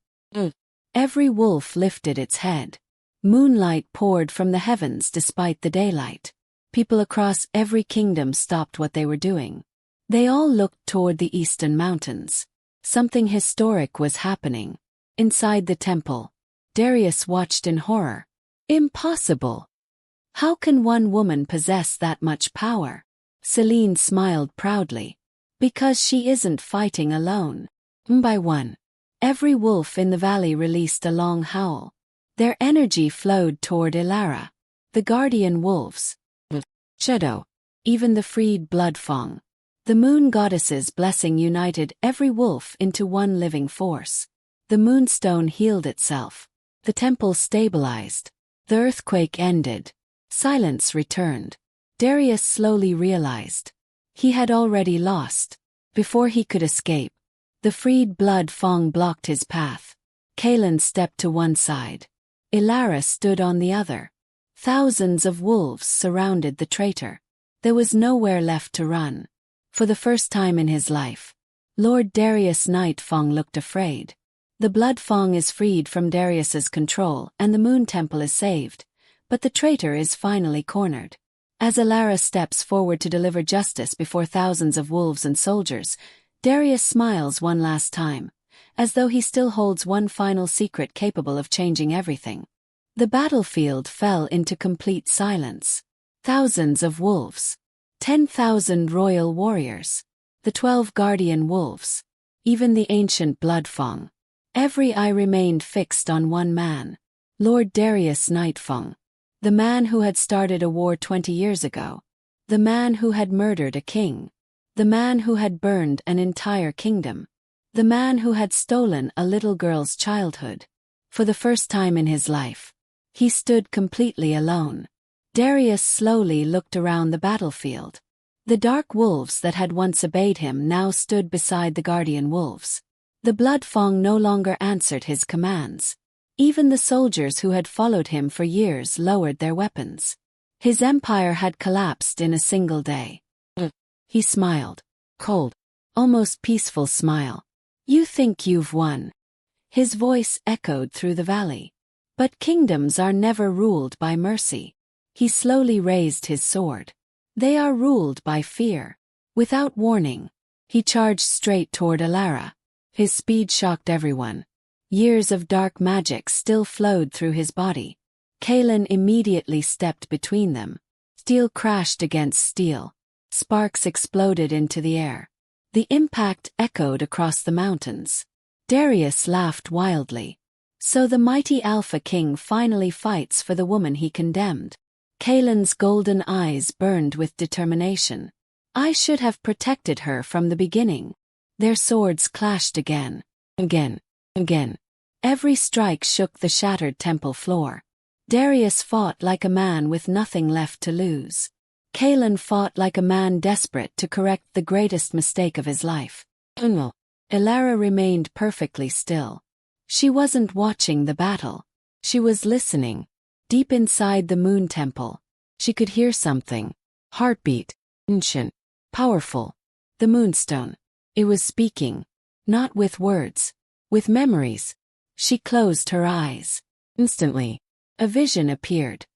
Every wolf lifted its head. Moonlight poured from the heavens despite the daylight. People across every kingdom stopped what they were doing. They all looked toward the eastern mountains. Something historic was happening. Inside the temple, Darius watched in horror. Impossible! How can one woman possess that much power? Celine smiled proudly. Because she isn't fighting alone. By one, every wolf in the valley released a long howl. Their energy flowed toward Elara. The guardian wolves. Shadow. Even the freed Bloodfang. The moon goddess's blessing united every wolf into one living force. The moonstone healed itself. The temple stabilized. The earthquake ended. Silence returned. Darius slowly realized. He had already lost. Before he could escape, the freed Bloodfang blocked his path. Kaelen stepped to one side. Elara stood on the other. Thousands of wolves surrounded the traitor. There was nowhere left to run. For the first time in his life, Lord Darius Nightfang looked afraid. The Bloodfang is freed from Darius's control and the Moon Temple is saved, but the traitor is finally cornered. As Elara steps forward to deliver justice before thousands of wolves and soldiers, Darius smiles one last time, as though he still holds one final secret capable of changing everything. The battlefield fell into complete silence. Thousands of wolves. 10,000 royal warriors. The 12 guardian wolves. Even the ancient Bloodfang. Every eye remained fixed on one man. Lord Darius Nightfang. The man who had started a war 20 years ago. The man who had murdered a king. The man who had burned an entire kingdom. The man who had stolen a little girl's childhood. For the first time in his life, he stood completely alone. Darius slowly looked around the battlefield. The dark wolves that had once obeyed him now stood beside the guardian wolves. The Bloodfang no longer answered his commands. Even the soldiers who had followed him for years lowered their weapons. His empire had collapsed in a single day. He smiled. Cold, almost peaceful smile. You think you've won. His voice echoed through the valley. But kingdoms are never ruled by mercy. He slowly raised his sword. They are ruled by fear. Without warning, he charged straight toward Elara. His speed shocked everyone. Years of dark magic still flowed through his body. Kaelen immediately stepped between them. Steel crashed against steel. Sparks exploded into the air. The impact echoed across the mountains. Darius laughed wildly. So the mighty Alpha King finally fights for the woman he condemned. Kaelen's golden eyes burned with determination. I should have protected her from the beginning. Their swords clashed again. Again. Every strike shook the shattered temple floor. Darius fought like a man with nothing left to lose. Kaelen fought like a man desperate to correct the greatest mistake of his life. Elara remained perfectly still. She wasn't watching the battle. She was listening. Deep inside the Moon Temple, she could hear something. Heartbeat. Ancient. Powerful. The Moonstone. It was speaking. Not with words. With memories. She closed her eyes. Instantly, a vision appeared.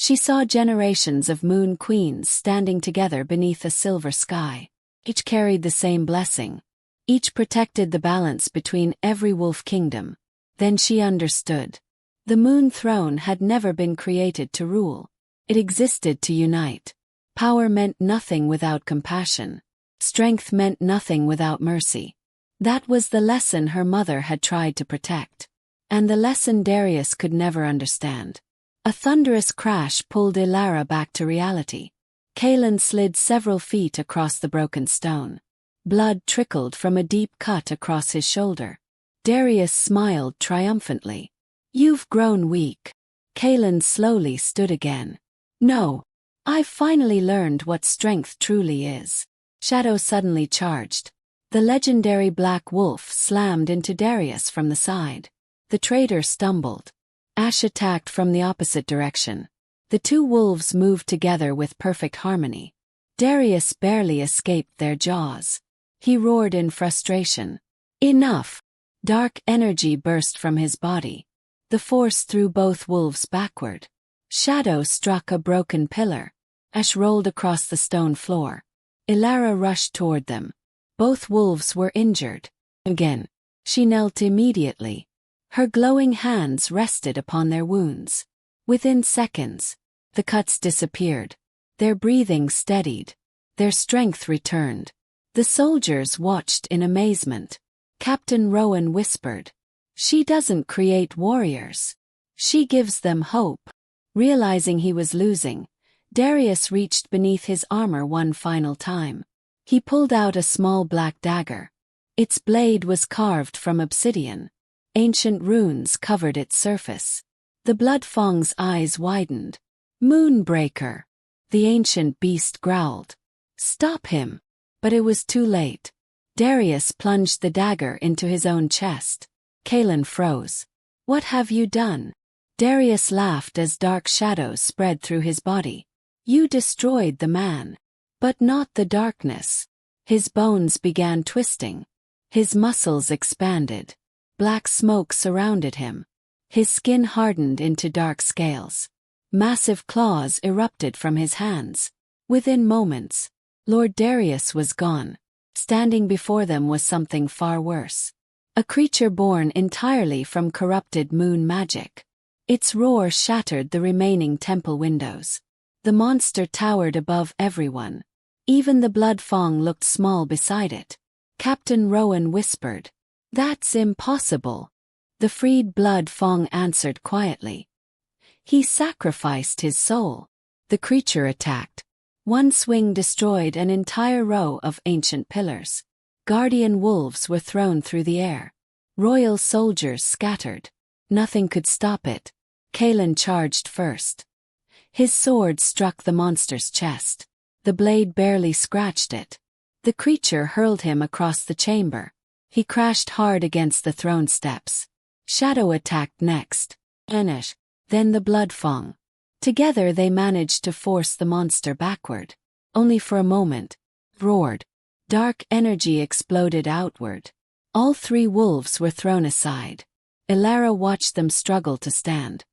She saw generations of moon queens standing together beneath a silver sky. Each carried the same blessing. Each protected the balance between every wolf kingdom. Then she understood. The moon throne had never been created to rule. It existed to unite. Power meant nothing without compassion. Strength meant nothing without mercy. That was the lesson her mother had tried to protect. And the lesson Darius could never understand. A thunderous crash pulled Elara back to reality. Kaelen slid several feet across the broken stone. Blood trickled from a deep cut across his shoulder. Darius smiled triumphantly. "You've grown weak." Kaelen slowly stood again. "No. I've finally learned what strength truly is." Shadow suddenly charged. The legendary black wolf slammed into Darius from the side. The traitor stumbled. Ash attacked from the opposite direction. The two wolves moved together with perfect harmony. Darius barely escaped their jaws. He roared in frustration. "Enough!" Dark energy burst from his body. The force threw both wolves backward. Shadow struck a broken pillar. Ash rolled across the stone floor. Elara rushed toward them. Both wolves were injured. Again. She knelt immediately. Her glowing hands rested upon their wounds. Within seconds, the cuts disappeared. Their breathing steadied. Their strength returned. The soldiers watched in amazement. Captain Rowan whispered, "She doesn't create warriors. She gives them hope." Realizing he was losing, Darius reached beneath his armor one final time. He pulled out a small black dagger. Its blade was carved from obsidian. Ancient runes covered its surface. The Bloodfang's eyes widened. "Moonbreaker!" The ancient beast growled. "Stop him!" But it was too late. Darius plunged the dagger into his own chest. Kaelen froze. "What have you done?" Darius laughed as dark shadows spread through his body. "You destroyed the man. But not the darkness." His bones began twisting. His muscles expanded. Black smoke surrounded him. His skin hardened into dark scales. Massive claws erupted from his hands. Within moments, Lord Darius was gone. Standing before them was something far worse. A creature born entirely from corrupted moon magic. Its roar shattered the remaining temple windows. The monster towered above everyone. Even the Bloodfang looked small beside it. Captain Rowan whispered, "That's impossible." The freed Bloodfang answered quietly. "He sacrificed his soul." The creature attacked. One swing destroyed an entire row of ancient pillars. Guardian wolves were thrown through the air. Royal soldiers scattered. Nothing could stop it. Kaelen charged first. His sword struck the monster's chest. The blade barely scratched it. The creature hurled him across the chamber. He crashed hard against the throne steps. Shadow attacked next. Enish. Then the Bloodfang. Together they managed to force the monster backward. Only for a moment. Roared. Dark energy exploded outward. All three wolves were thrown aside. Elara watched them struggle to stand.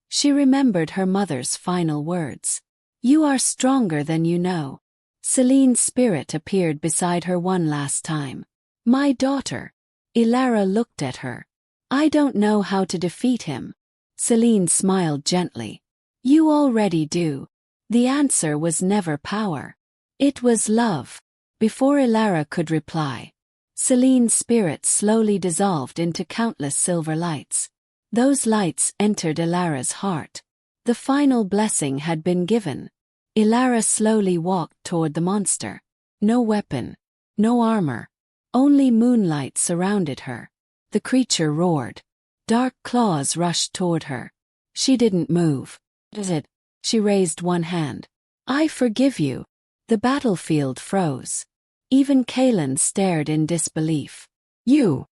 She remembered her mother's final words. "You are stronger than you know." Celine's spirit appeared beside her one last time. "My daughter." Elara looked at her. "I don't know how to defeat him." Celine smiled gently. "You already do." The answer was never power. It was love. Before Elara could reply, Celine's spirit slowly dissolved into countless silver lights. Those lights entered Elara's heart. The final blessing had been given. Elara slowly walked toward the monster. No weapon. No armor. Only moonlight surrounded her. The creature roared. Dark claws rushed toward her. She didn't move. "Is it?" She raised one hand. "I forgive you." The battlefield froze. Even Kaelen stared in disbelief. "You?"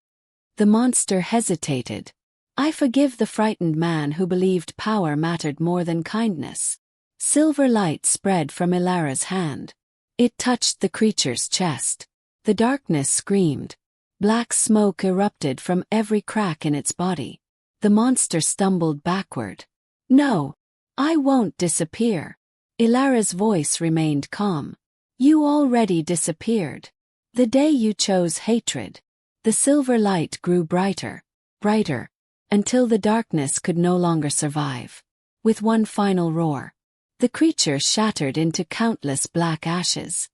The monster hesitated. "I forgive the frightened man who believed power mattered more than kindness." Silver light spread from Elara's hand. It touched the creature's chest. The darkness screamed. Black smoke erupted from every crack in its body. The monster stumbled backward. "No!" I won't disappear. Elara's voice remained calm. You already disappeared. The day you chose hatred. The silver light grew brighter, brighter, until the darkness could no longer survive. With one final roar, the creature shattered into countless black ashes.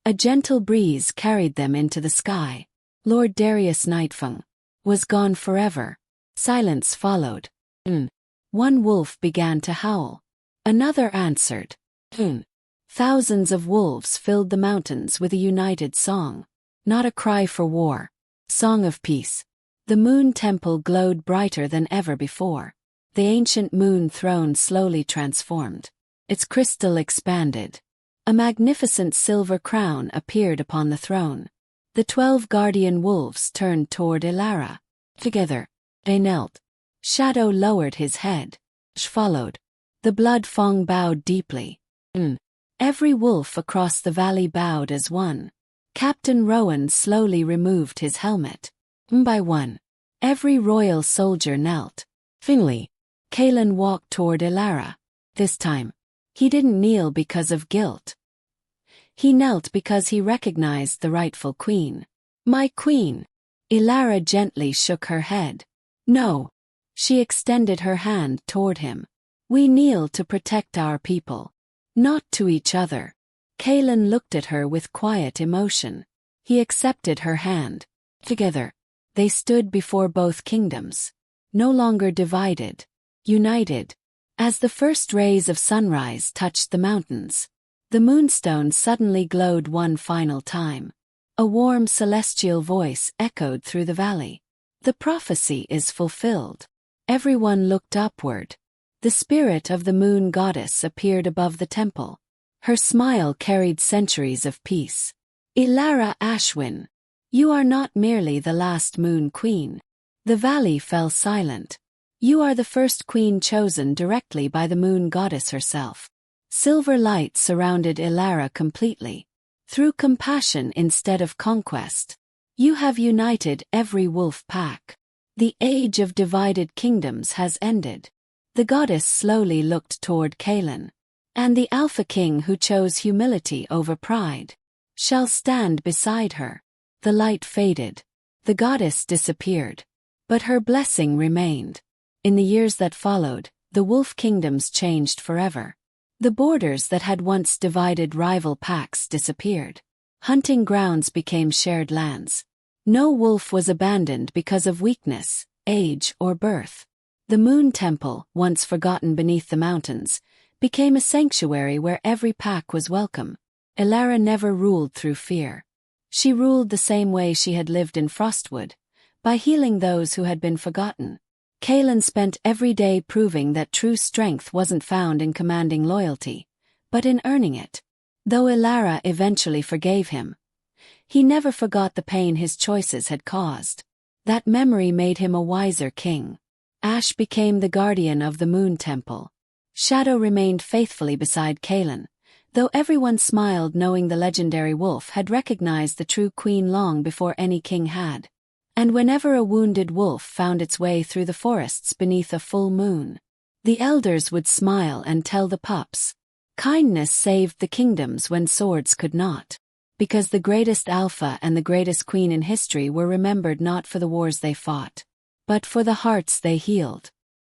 A gentle breeze carried them into the sky. Lord Darius Nightfang was gone forever. Silence followed. One wolf began to howl. Another answered. Thousands of wolves filled the mountains with a united song. Not a cry for war. Song of peace. The moon temple glowed brighter than ever before. The ancient moon throne slowly transformed. Its crystal expanded. A magnificent silver crown appeared upon the throne. The 12 guardian wolves turned toward Elara. Together, they knelt. Shadow lowered his head. Followed. The blood fang bowed deeply. Every wolf across the valley bowed as one. Captain Rowan slowly removed his helmet. By one, every royal soldier knelt. Finally, Kaelen walked toward Elara. This time, he didn't kneel because of guilt. He knelt because he recognized the rightful queen. My queen. Elara gently shook her head. No. She extended her hand toward him. We kneel to protect our people. Not to each other. Kaelen looked at her with quiet emotion. He accepted her hand. Together, they stood before both kingdoms. No longer divided. United. As the first rays of sunrise touched the mountains, the moonstone suddenly glowed one final time. A warm celestial voice echoed through the valley. The prophecy is fulfilled. Everyone looked upward. The spirit of the moon goddess appeared above the temple. Her smile carried centuries of peace. Elara Ashwin, you are not merely the last moon queen. The valley fell silent. You are the first queen chosen directly by the moon goddess herself. Silver light surrounded Elara completely. Through compassion instead of conquest, you have united every wolf pack. The age of divided kingdoms has ended. The goddess slowly looked toward Kaelen. And the Alpha King who chose humility over pride shall stand beside her. The light faded. The goddess disappeared. But her blessing remained. In the years that followed, the wolf kingdoms changed forever. The borders that had once divided rival packs disappeared. Hunting grounds became shared lands. No wolf was abandoned because of weakness, age, or birth. The Moon Temple, once forgotten beneath the mountains, became a sanctuary where every pack was welcome. Elara never ruled through fear. She ruled the same way she had lived in Frostwood, by healing those who had been forgotten. Kaelen spent every day proving that true strength wasn't found in commanding loyalty, but in earning it. Though Elara eventually forgave him, he never forgot the pain his choices had caused. That memory made him a wiser king. Ash became the guardian of the Moon Temple. Shadow remained faithfully beside Kaelen, though everyone smiled knowing the legendary wolf had recognized the true queen long before any king had. And whenever a wounded wolf found its way through the forests beneath a full moon, the elders would smile and tell the pups, kindness saved the kingdoms when swords could not. Because the greatest alpha and the greatest queen in history were remembered not for the wars they fought, but for the hearts they healed.